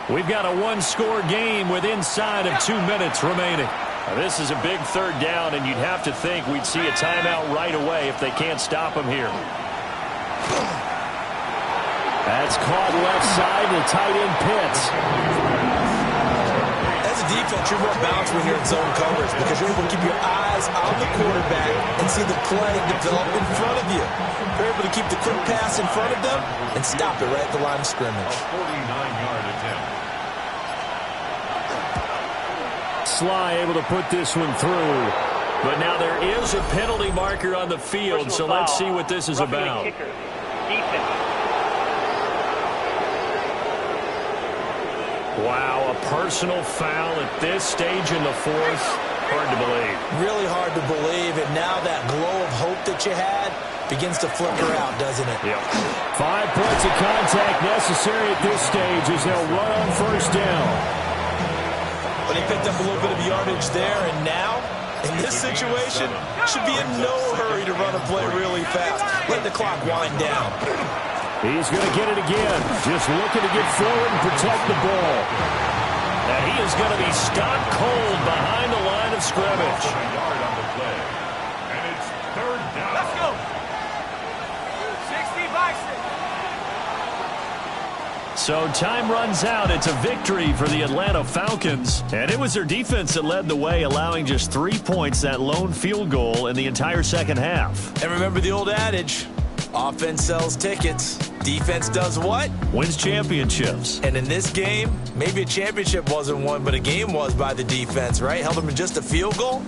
We've got a one-score game with inside of 2 minutes remaining. Now, this is a big 3rd down, and you'd have to think we'd see a timeout right away if they can't stop him here. That's caught left side to tight end Pitts. As a defense, you're more balanced when you're in zone coverage because you're able to keep your eyes on the quarterback and see the play develop in front of you. You're able to keep the quick pass in front of them and stop it right at the line of scrimmage. A 49-yard attempt. Sly able to put this one through. But now there is a penalty marker on the field, so let's see what this is about. Wow, a personal foul at this stage in the 4th. Hard to believe. Really hard to believe, and now that glow of hope that you had begins to flicker out, doesn't it? Yep. 5 points of contact necessary at this stage as they'll run on 1st down. But he picked up a little bit of yardage there, and now, in this situation, should be in no hurry to run a play really fast. Let the clock wind down. He's going to get it again. Just looking to get forward and protect the ball. Now he is going to be stopped cold behind the line of scrimmage. A yard on the play. And it's 3rd down. Let's go. 60-6. So time runs out. It's a victory for the Atlanta Falcons. And it was their defense that led the way, allowing just 3 points, that lone field goal in the entire 2nd half. And remember the old adage, offense sells tickets. Defense does what? Wins championships. And in this game, maybe a championship wasn't won, but a game was by the defense, right? Held them to just a field goal.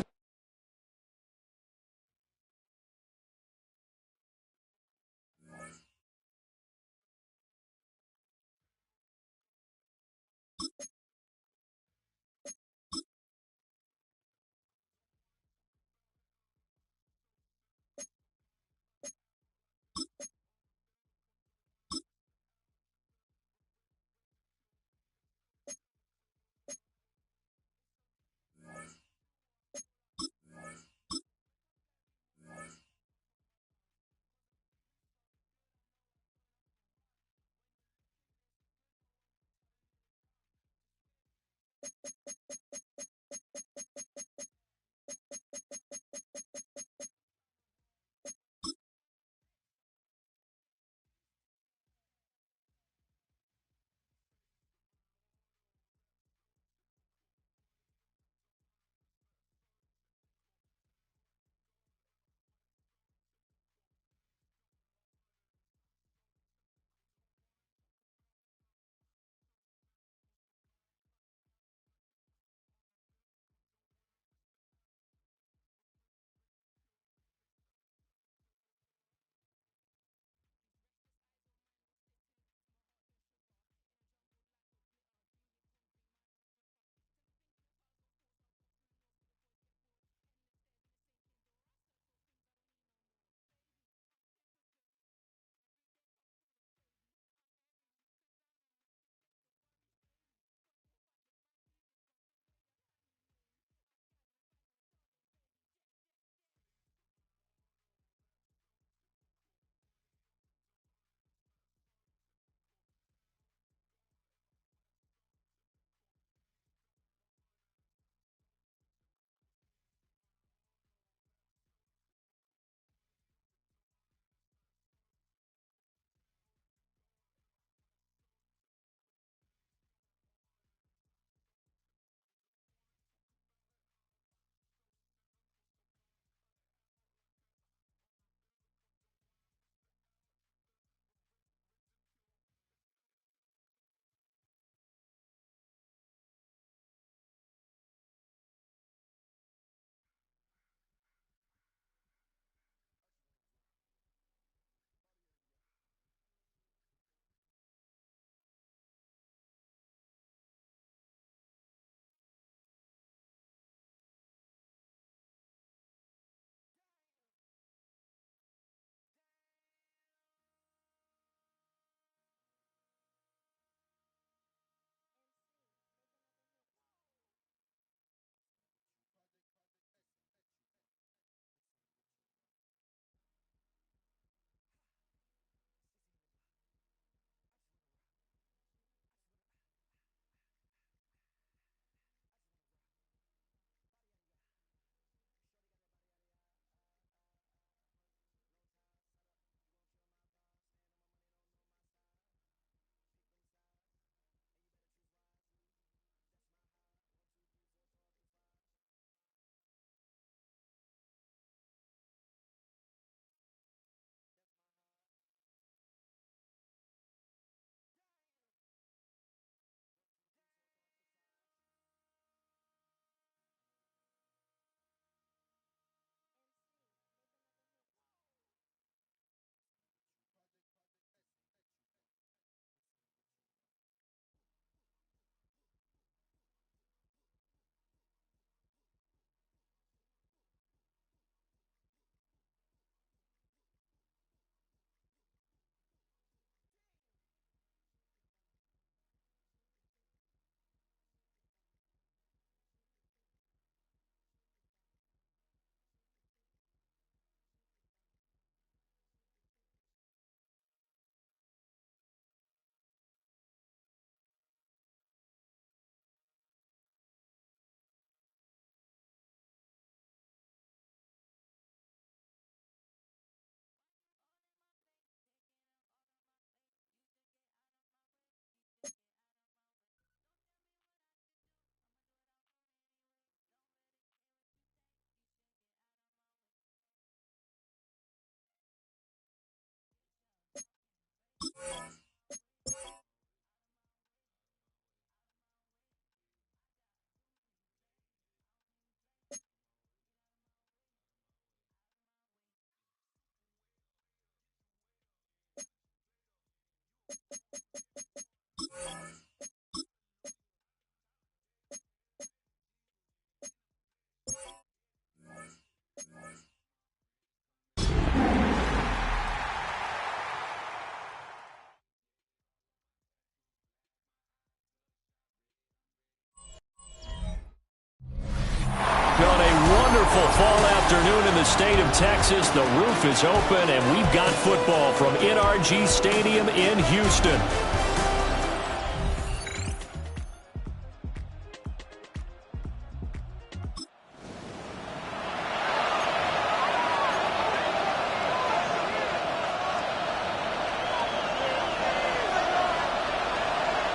On a wonderful fall afternoon in the state of Texas, the roof is open, and we've got football from NRG Stadium in Houston.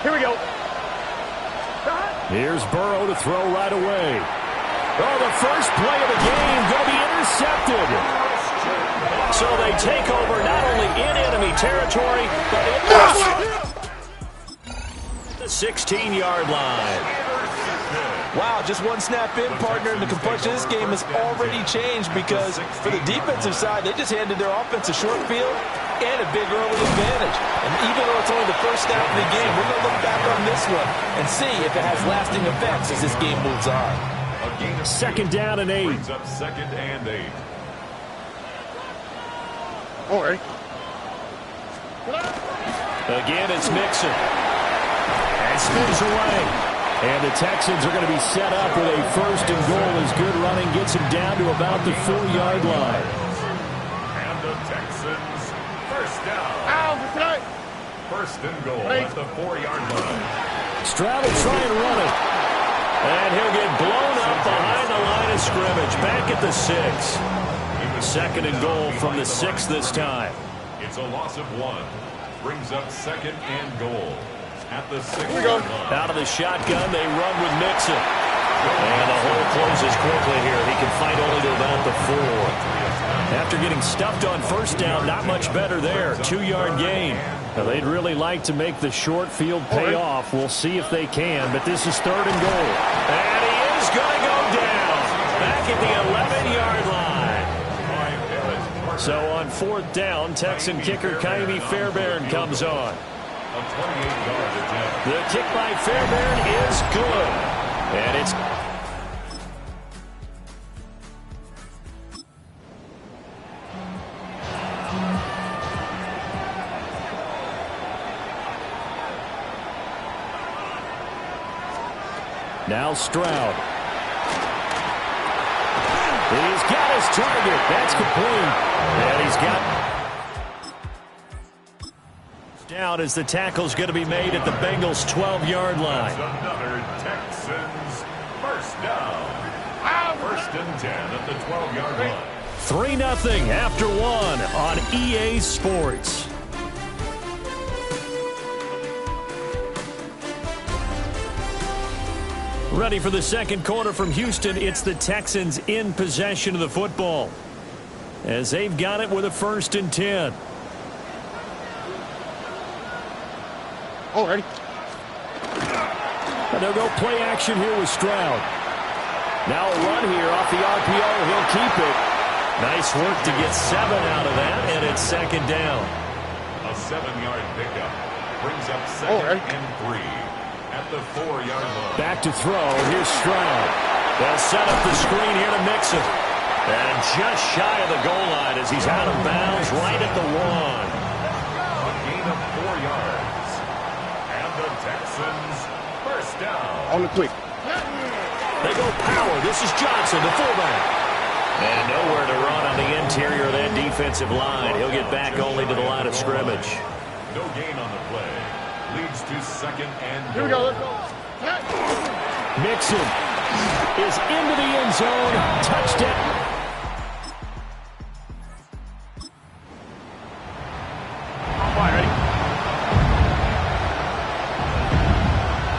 Here we go. Here's Burrow to throw right away. Oh, the first play of the game going to be intercepted. So they take over not only in enemy territory, but in the 16-yard line. Wow, just one snap in, partner, and the complexion of this game has already changed because for the defensive side, they just handed their offense a short field and a big early advantage. And even though it's only the first snap of the game, we're going to look back on this one and see if it has lasting effects as this game moves on. Second down and 8. Brings up second and 8. All right. Again, it's Mixon. And spins away. And the Texans are going to be set up with a first and goal as good running gets him down to about the 4-yard line. And the Texans, first down. Ow, that's right. First and goal at the 4-yard line. Stroud will try and run it. And he'll get blown up behind the line of scrimmage. Back at the 6. Second and goal from the 6 this time. It's a loss of 1. Brings up second and goal at the 6-yard line. Out of the shotgun, they run with Mixon. And the hole closes quickly here. He can fight only to about the 4. After getting stuffed on first down, not much better there. 2-yard gain. Now, they'd really like to make the short field pay off. We'll see if they can, but this is third and goal. And he is going to go down. Back at the 11-yard line. So on fourth down, Texan kicker Kaimi Fairbairn comes on. A 28-yard attempt. The kick by Fairbairn is good. And it's... Now Stroud. He's got his target. That's complete. And he's got... down as the tackle's going to be made at the Bengals' 12-yard line. That's another Texans first down. First and 10 at the 12-yard line. 3-0 after 1 on EA Sports. Ready for the second quarter from Houston. It's the Texans in possession of the football as they've got it with a first and 10. Already. And they'll go play action here with Stroud. Now a run here off the RPO. He'll keep it. Nice work to get 7 out of that, and it's second down. A 7-yard pickup brings up second and 3 at the 4-yard line. Back to throw. Here's Stroud. They'll set up the screen here to Mixon. And just shy of the goal line as he's out of bounds right at the 1. A gain of 4 yards. And the Texans first down. On the quick. They go power. This is Johnson, the fullback. And nowhere to run on the interior of that defensive line. He'll get back only to the line of scrimmage. No gain on the play. Leads to second and Here we go. Let's go. Mixon is into the end zone. Touchdown. Ready?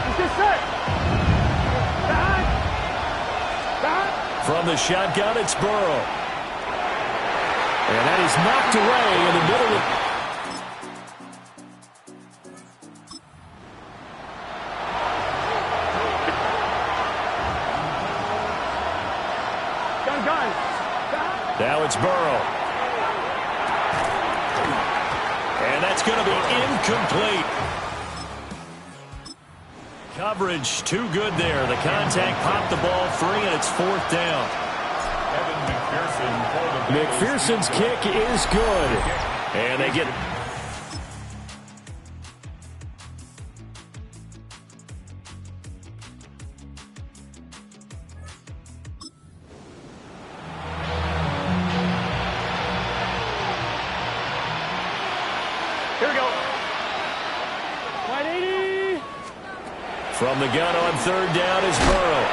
It's just set. From the shotgun, it's Burrow. And that is knocked away in the middle of... Now it's Burrow. And that's going to be incomplete. Coverage too good there. The contact popped the ball free, and it's 4th down. McPherson's kick is good. And they get... Here we go. 180. From the gun on 3rd down is Burrow.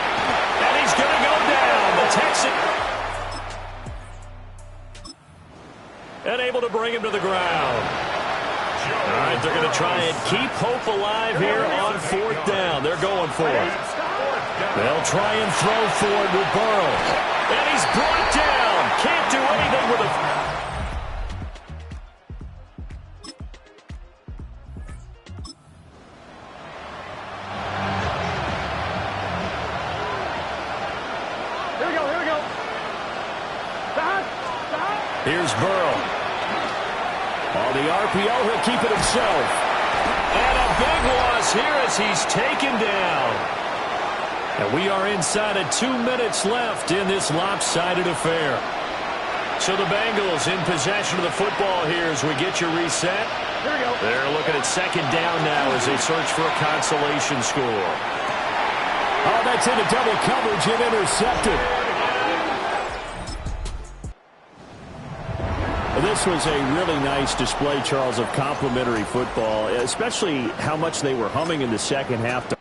And he's going to go down. The Texan... and able to bring him to the ground. All right, they're going to try and keep hope alive here on 4th down. They're going for it. They'll try and throw for it with Burrow. And he's brought down. Can't do anything with it. Here we go. Stop. Here's Burrow. On the RPO, he'll keep it himself. And a big loss here as he's taken down. And we are inside of 2 minutes left in this lopsided affair. So the Bengals in possession of the football here as we get your reset. Here we go. They're looking at 2nd down now as they search for a consolation score. Oh, that's into double coverage and intercepted. This was a really nice display, Charles, of complimentary football, especially how much they were humming in the second half.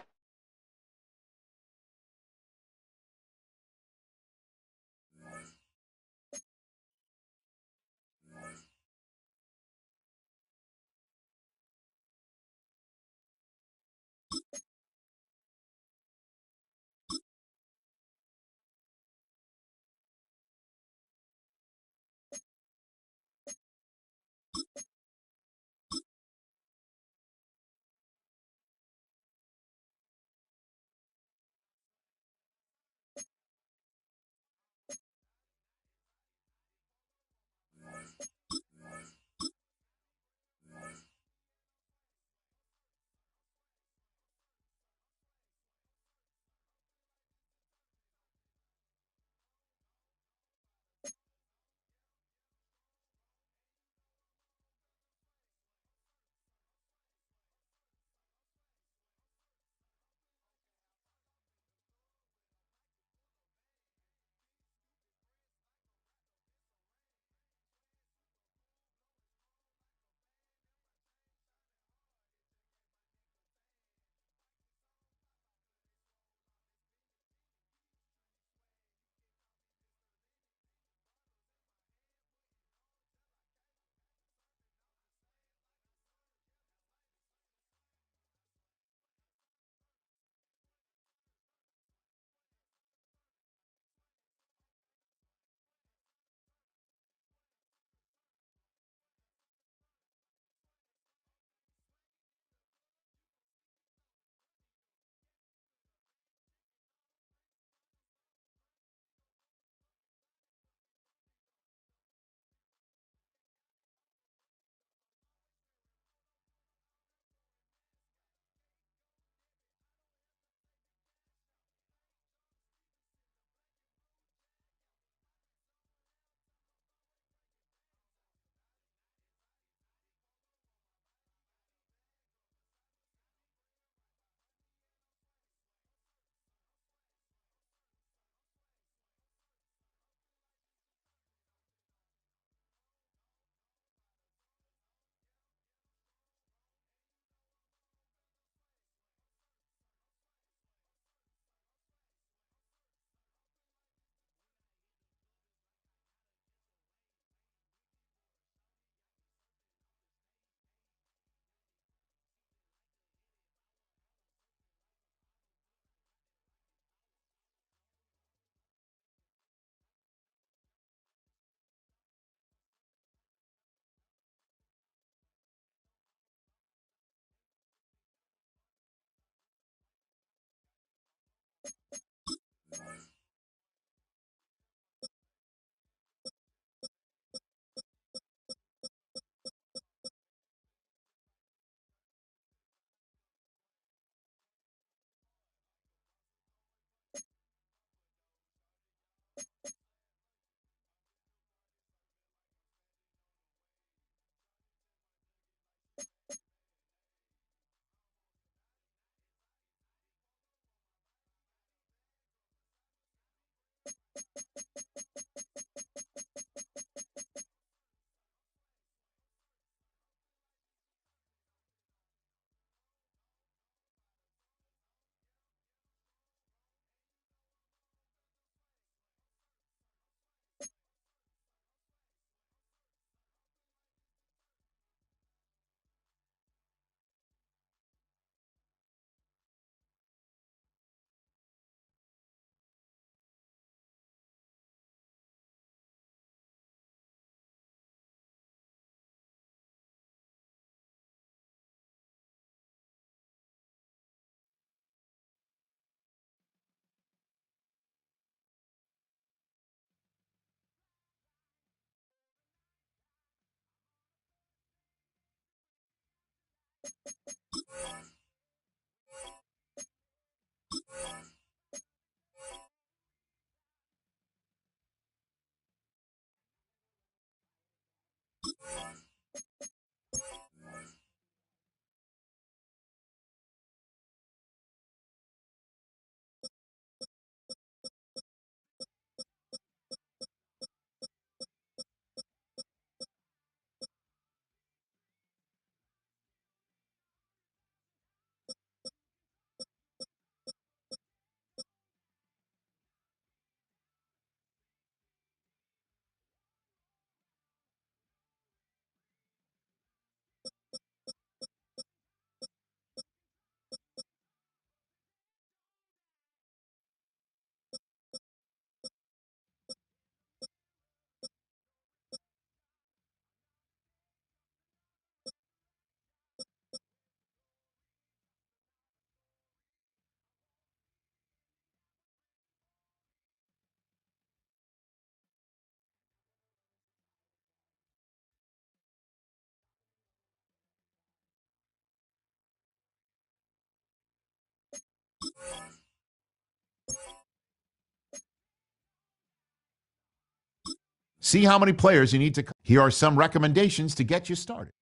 See how many players you need to. Here are some recommendations to get you started.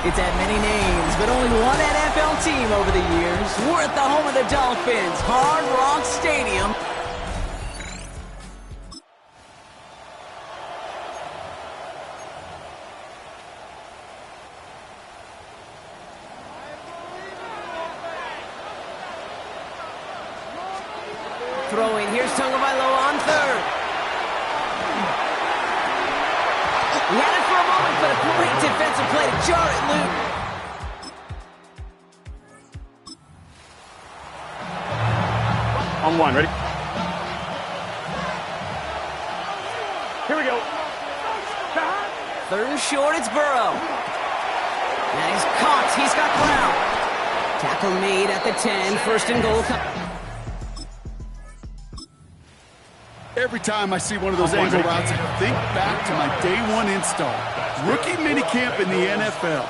It's had many names, but only one NFL team over the years. We're at the home of the Dolphins, Hard Rock Stadium. Throwing, here's Tagovailoa on third. He had it for a moment, but a great defensive play to jar it loose. On one, ready? Here we go. Third and short, it's Burrow. And he's caught, he's got Brown. Tackle made at the 10, first and goal. Every time I see one of those angle routes, I think back to my day one install. Rookie minicamp in the NFL.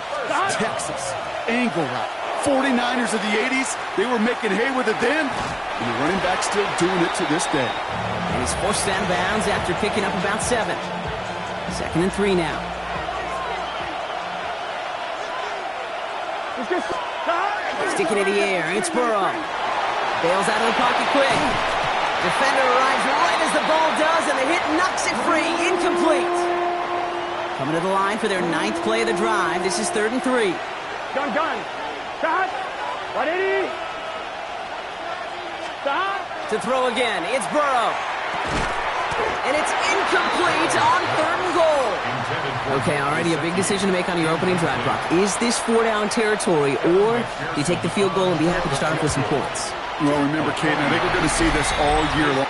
Texas, angle route. 49ers of the 80s, they were making hay with it then, and the running back's still doing it to this day. And he's forced out of bounds after picking up about 7. 2nd and 3 now. Sticking it in the air, it's Burrow. Bails out of the pocket quick. Defender arrives right as the ball does, and the hit knocks it free. Incomplete. Coming to the line for their 9th play of the drive. This is 3rd and 3. Gun. Stop. 180. Stop. To throw again, it's Burrow. And it's incomplete on 3rd and goal. Okay, already a big decision to make on your opening drive, Brock. Is this 4-down territory, or do you take the field goal and be happy to start off with some points? Well, remember, Caden, I think we're going to see this all year long.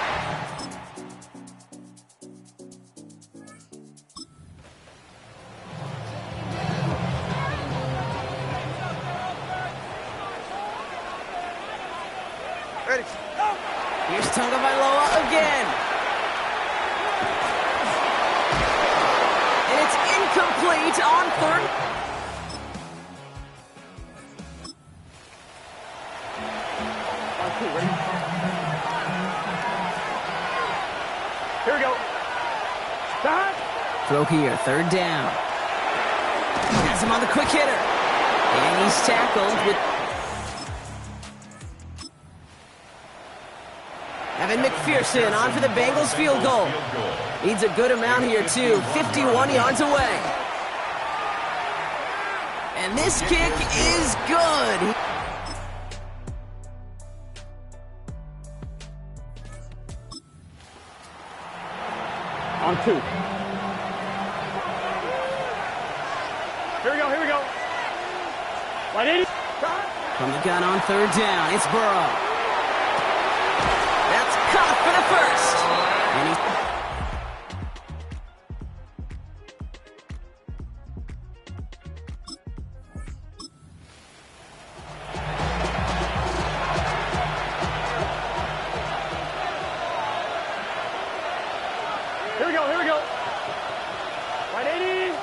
Ready. Here's Tagovailoa again. And it's incomplete on 3rd. Here we go. Stop. Throw here, 3rd down. Has him on the quick hitter. And he's tackled with Evan McPherson on for the Bengals field goal. Needs a good amount here, too. 51 yards away. And this kick is good. On 2. Here we go. 180. From the gun on 3rd down, it's Burrow. That's caught for the first. And Here we go. 180.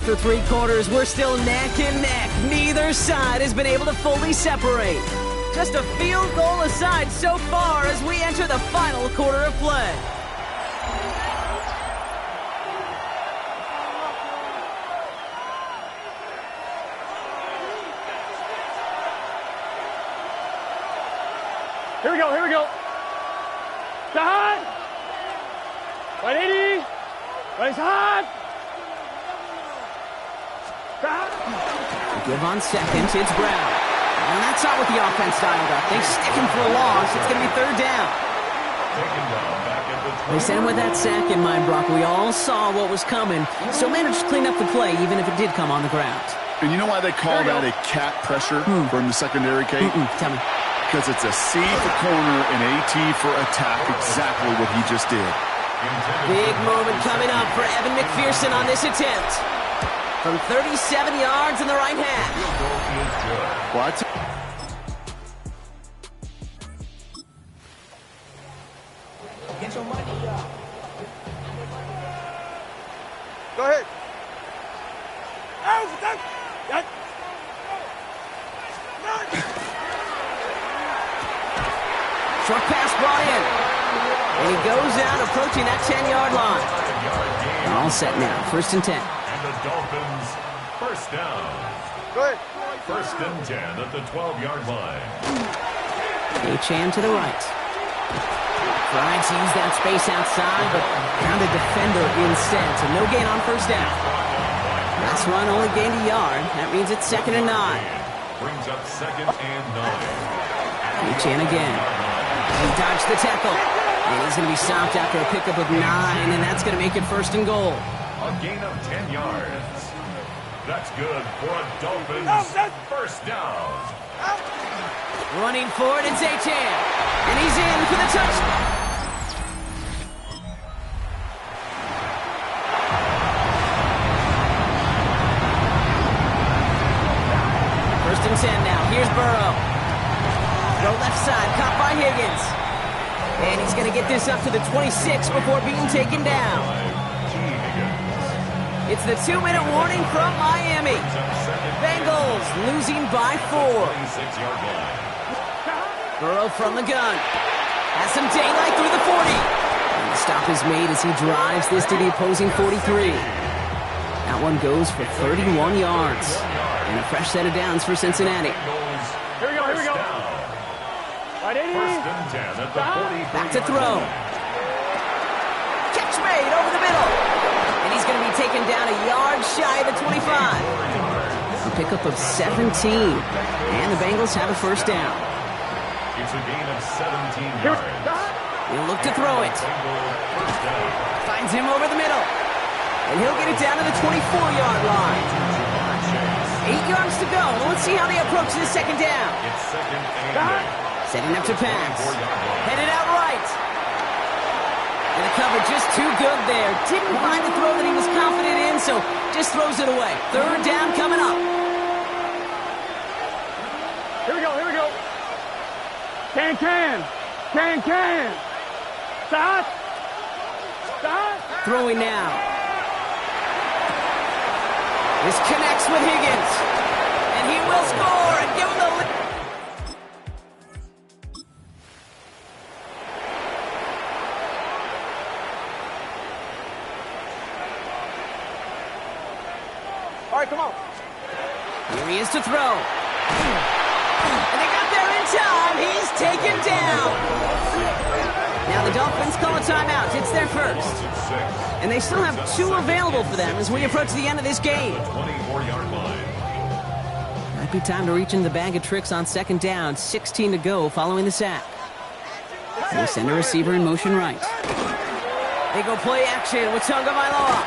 after 3 quarters, we're still neck and neck. Neither side has been able to fully separate. Just a field goal aside so far as we enter the final quarter of play. Here we go. Stop. 180. Race hard. Stop. Give on 2nd, it's Brown. And that's not what the offense dialed up. They stick him for a loss. It's going to be 3rd down. They sent him with that sack in mind, Brock. We all saw what was coming. Still managed to clean up the play, even if it did come on the ground. And you know why they call that a cat pressure from the secondary, Kate? Tell me. Because it's a C for corner and a T for attack, exactly what he just did. Big moment coming up for Evan McPherson on this attempt. From 37 yards in the right half. What? Get your money up. Go ahead. Short pass brought in. And he goes out approaching that 10-yard line. They're all set now. 1st and 10. And the Dolphins First down. Go ahead. First and 10 at the 12-yard line. Achane to the right. Trying to use that space outside, but found a defender instead, so no gain on first down. Last run only gained a yard. That means it's 2nd and 9. Brings up 2nd and 9. Achane again. He dodged the tackle. And he's going to be stopped after a pickup of 9, and that's going to make it 1st and goal. A gain of 10 yards. That's good for a Dolphins first down. Running for it, it's Achane. And he's in for the touchdown. First and 10 now. Here's Burrow. Throw left side, caught by Higgins. And he's going to get this up to the 26 before being taken down. It's the 2-minute warning from Miami. Bengals losing by 4. Burrow from the gun. Has some daylight through the 40. And the stop is made as he drives this to the opposing 43. That one goes for 31 yards. And a fresh set of downs for Cincinnati. Here we go, here we go. Right in. First and 10 at the 40. Back to throw. Catch made over the middle. And he's going to be taken down a yard shy of the 25. A pickup of 17. And the Bengals have a first down. It's a gain of 17 yards. He'll look to throw it. Finds him over the middle. And he'll get it down to the 24-yard line. 8 yards to go. Let's see how they approach this second down. It's 2nd and 8. Setting up to pass. Headed out right. And the cover just too good there. Didn't find the throw that he was confident in, so just throws it away. 3rd down coming up. Here we go, here we go. Can. Stop. Throwing now. This connects with Higgins. And he will score and give him the lead. All right, come on. Here he is to throw. And they got there in time. He's taken down. Now the Dolphins call a timeout. It's their first. And they still have 2 available for them as we approach the end of this game. 24-yard line. Might be time to reach in the bag of tricks on 2nd down. 16 to go following the sack. They send a receiver in motion right. They go play action with Tagovailoa.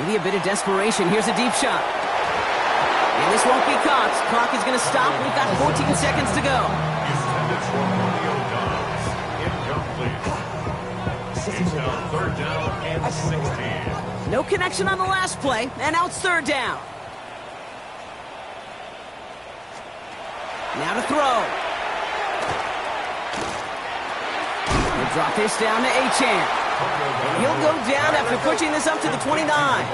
Maybe a bit of desperation. Here's a deep shot. And this won't be caught. Clock is going to stop. We've got 14 seconds to go. Intended for Romeo Dobbs. Incomplete. He's now 3rd down and 16. No connection on the last play, and now it's 3rd down. Now to throw. He'll drop this down to Achane. He'll go down after pushing this up to the 29.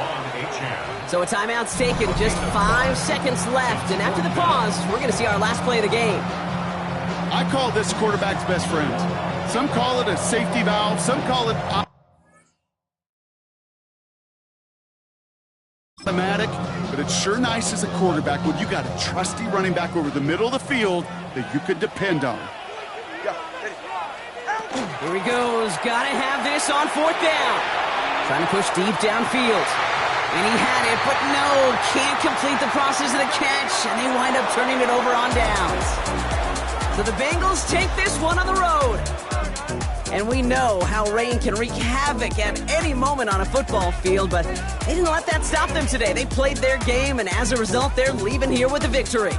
So a timeout's taken, just 5 seconds left. And after the pause, we're going to see our last play of the game. I call this quarterback's best friend. Some call it a safety valve. Some call it automatic. But it's sure nice as a quarterback when you got a trusty running back over the middle of the field that you could depend on. Here he goes. Gotta have this on 4th down. Trying to push deep downfield. And he had it, but no, can't complete the process of the catch, and they wind up turning it over on downs. So the Bengals take this one on the road. And we know how rain can wreak havoc at any moment on a football field, but they didn't let that stop them today. They played their game, and as a result, they're leaving here with a victory.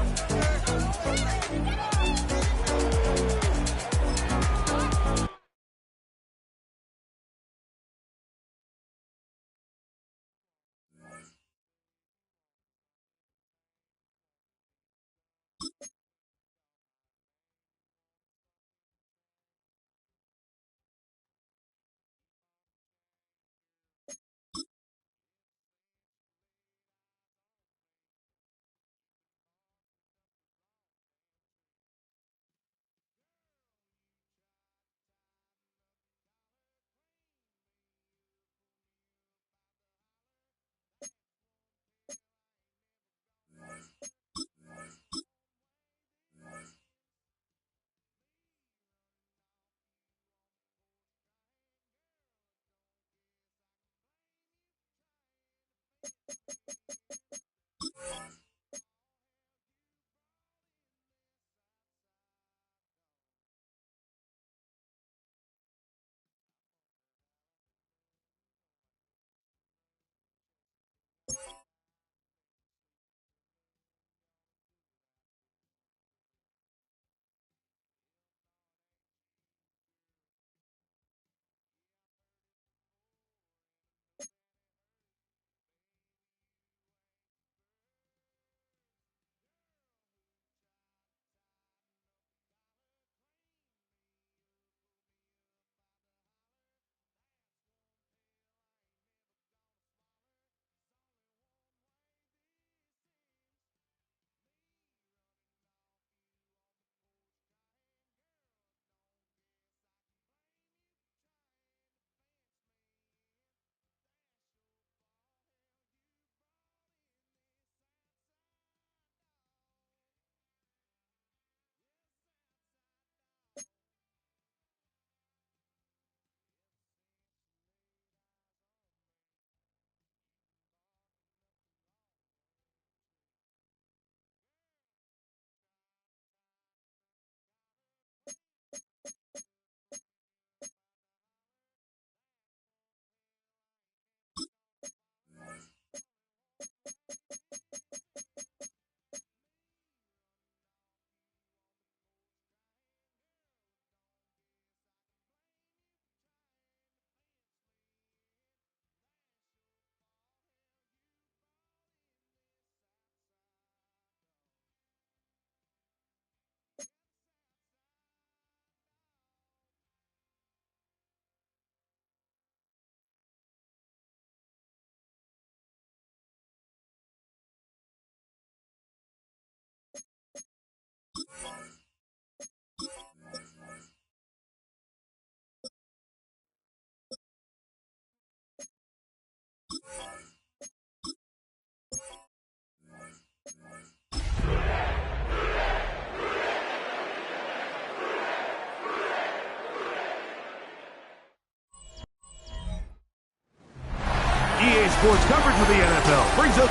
EA Sports coverage of the NFL brings up.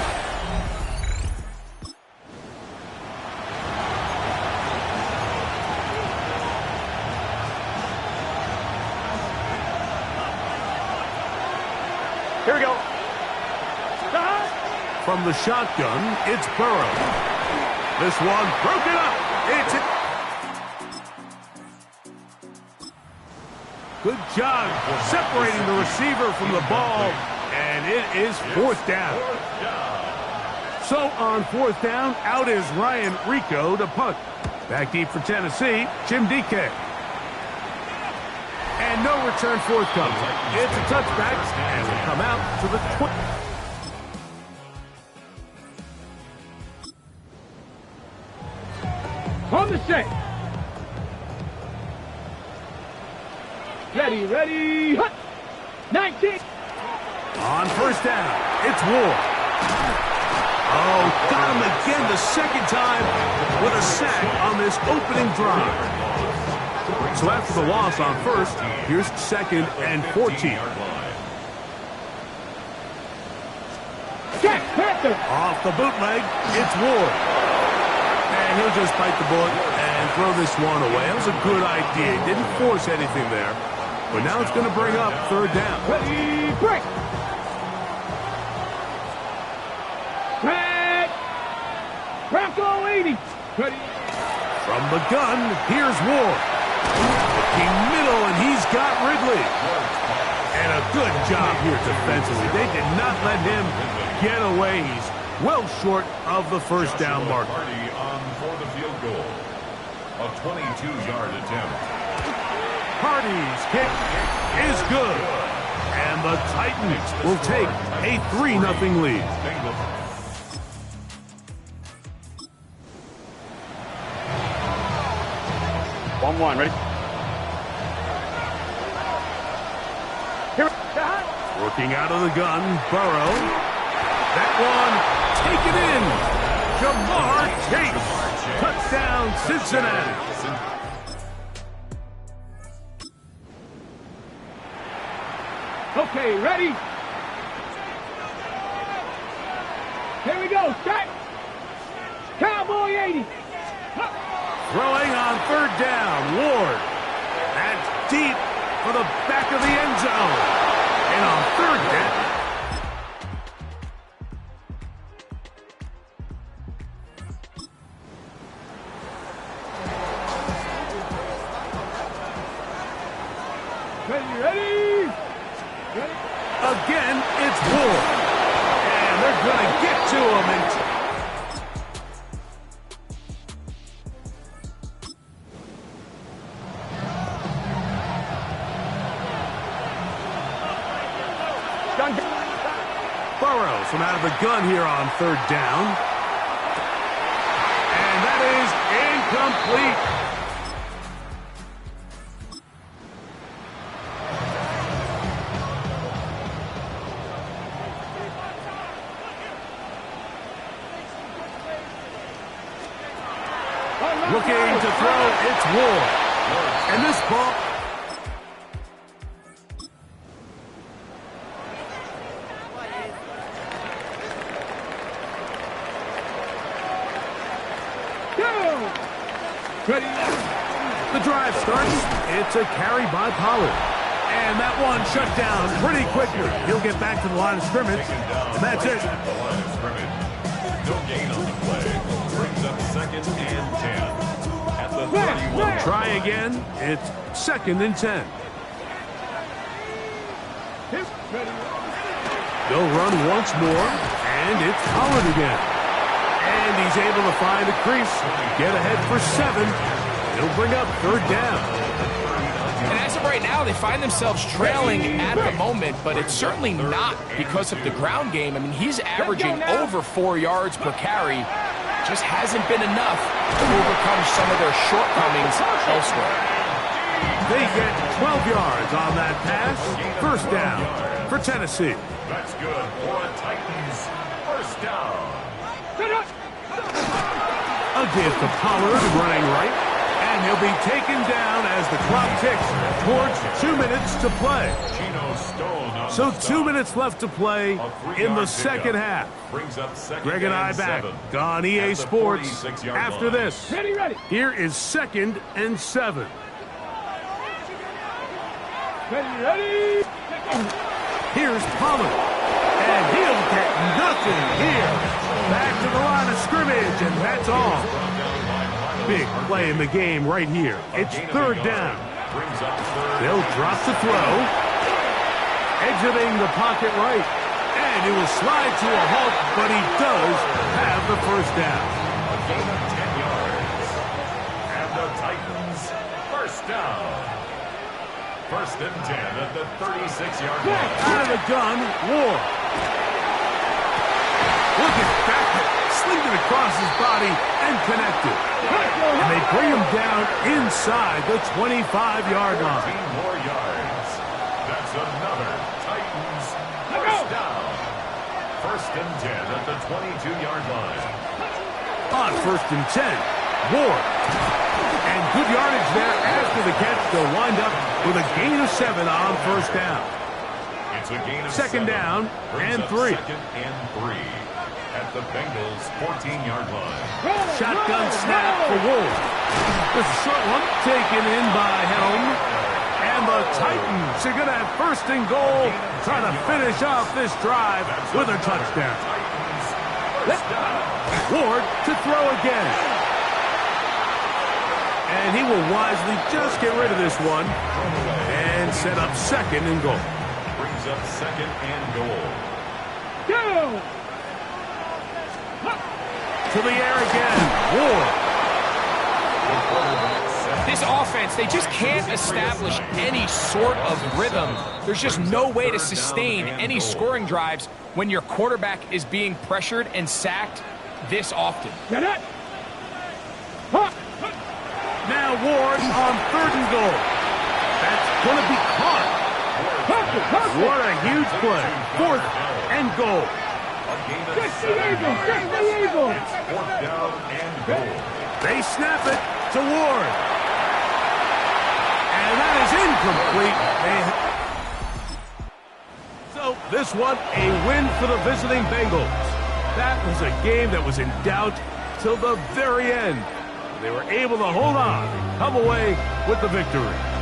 Here we go. From the shotgun, it's Burrow. This one broken up. It's it. Good job separating the receiver from the ball, and it is fourth down. So on fourth down, out is Ryan Rico to punt. Back deep for Tennessee, Jim DK. And no return forthcoming. It's a touchback, and will come out to the 20. On the set. Ready, hut. 19. On first down, it's Ward. Oh, got him again the second time with a sack on this opening drive. So after the loss on first, here's second and 14. Jack Panther. Off the bootleg, it's Ward. And he'll just bite the bullet and throw this one away. That was a good idea. He didn't force anything there. But now it's going to bring up third down. Ready, break. Back. Bronco 80. Ready. From the gun, here's Ward. Looking middle, and he's got Ridley. And a good job here defensively. They did not let him get away. He's well short of the first down marker. On for the field goal. A 22-yard attempt. Hardy's kick is good. And the Titans will take a 3-0 lead. 1-1, ready? Here. Working out of the gun, Burrow. That one taken in. Jamar Chase. Touchdown, Cincinnati. Okay, ready? Here we go. Set. Cowboy 80. Throwing on third down. Ward. That's deep for the back of the end zone. And on third down. Ready? Again, it's Ward. And they're going to get to him. Burrows from out of the gun here on third down. And that is incomplete. Looking to throw, it's Ward. And this ball... Ready? The drive starts. It's a carry by Pollard. And that one shut down pretty quickly. He'll get back to the line of scrimmage. And that's it. No gain on the play. Brings up 2nd and 10. At the 31. Try again. It's 2nd and 10. They'll run once more. And it's Pollard again. And he's able to find a crease. Get ahead for 7. He'll bring up third down. And as of right now, they find themselves trailing at the moment, but it's certainly not because of the ground game. I mean, he's averaging over 4 yards per carry. Just hasn't been enough to overcome some of their shortcomings elsewhere. They get 12 yards on that pass. First down for Tennessee. That's good for a Titans first down. A give to Pollard running right. And he'll be taken down as the clock ticks towards 2 minutes to play. So 2 minutes left to play in the second half. Greg and I back on EA Sports after this. Ready. Here is 2nd and 7. Ready. Here's Pollard. And he'll get nothing here. Back to the line of scrimmage, and that's all. Big play in the game right here. It's third down. They'll drop the throw. Exiting the pocket right. And it will slide to a halt, but he does have the first down. A gain of 10 yards. And the Titans first down. 1st and 10 at the 36-yard line. Out of the gun, Ward. Look at that. Slinged it across his body and connected. And they bring him down inside the 25-yard line. 15 more yards. That's another Titans first down. 1st and 10 at the 22-yard line. On 1st and 10, Ward. And good yardage there after the catch. They'll wind up with a gain of 7 on first down. It's a gain of 2nd 7. down and 3. 2nd and 3 at the Bengals 14-yard line. Shotgun snap for Ward. This is a short one taken in by Helm. And the Titans are going to have 1st and goal, trying to finish off this drive with a touchdown. Ward to throw again. And he will wisely just get rid of this one and set up 2nd and goal. Brings up 2nd and goal. Go! To the air again, Ward. This offense, they just can't establish any sort of rhythm. There's just no way to sustain any scoring drives when your quarterback is being pressured and sacked this often. Get it! Now Ward on 3rd and goal. That's going to be caught. What a huge play. 4th and goal. Get the Eagles! It's 4th down and goal. They snap it to Ward. And that is incomplete. So this one, a win for the visiting Bengals. That was a game that was in doubt till the very end. They were able to hold on and come away with the victory.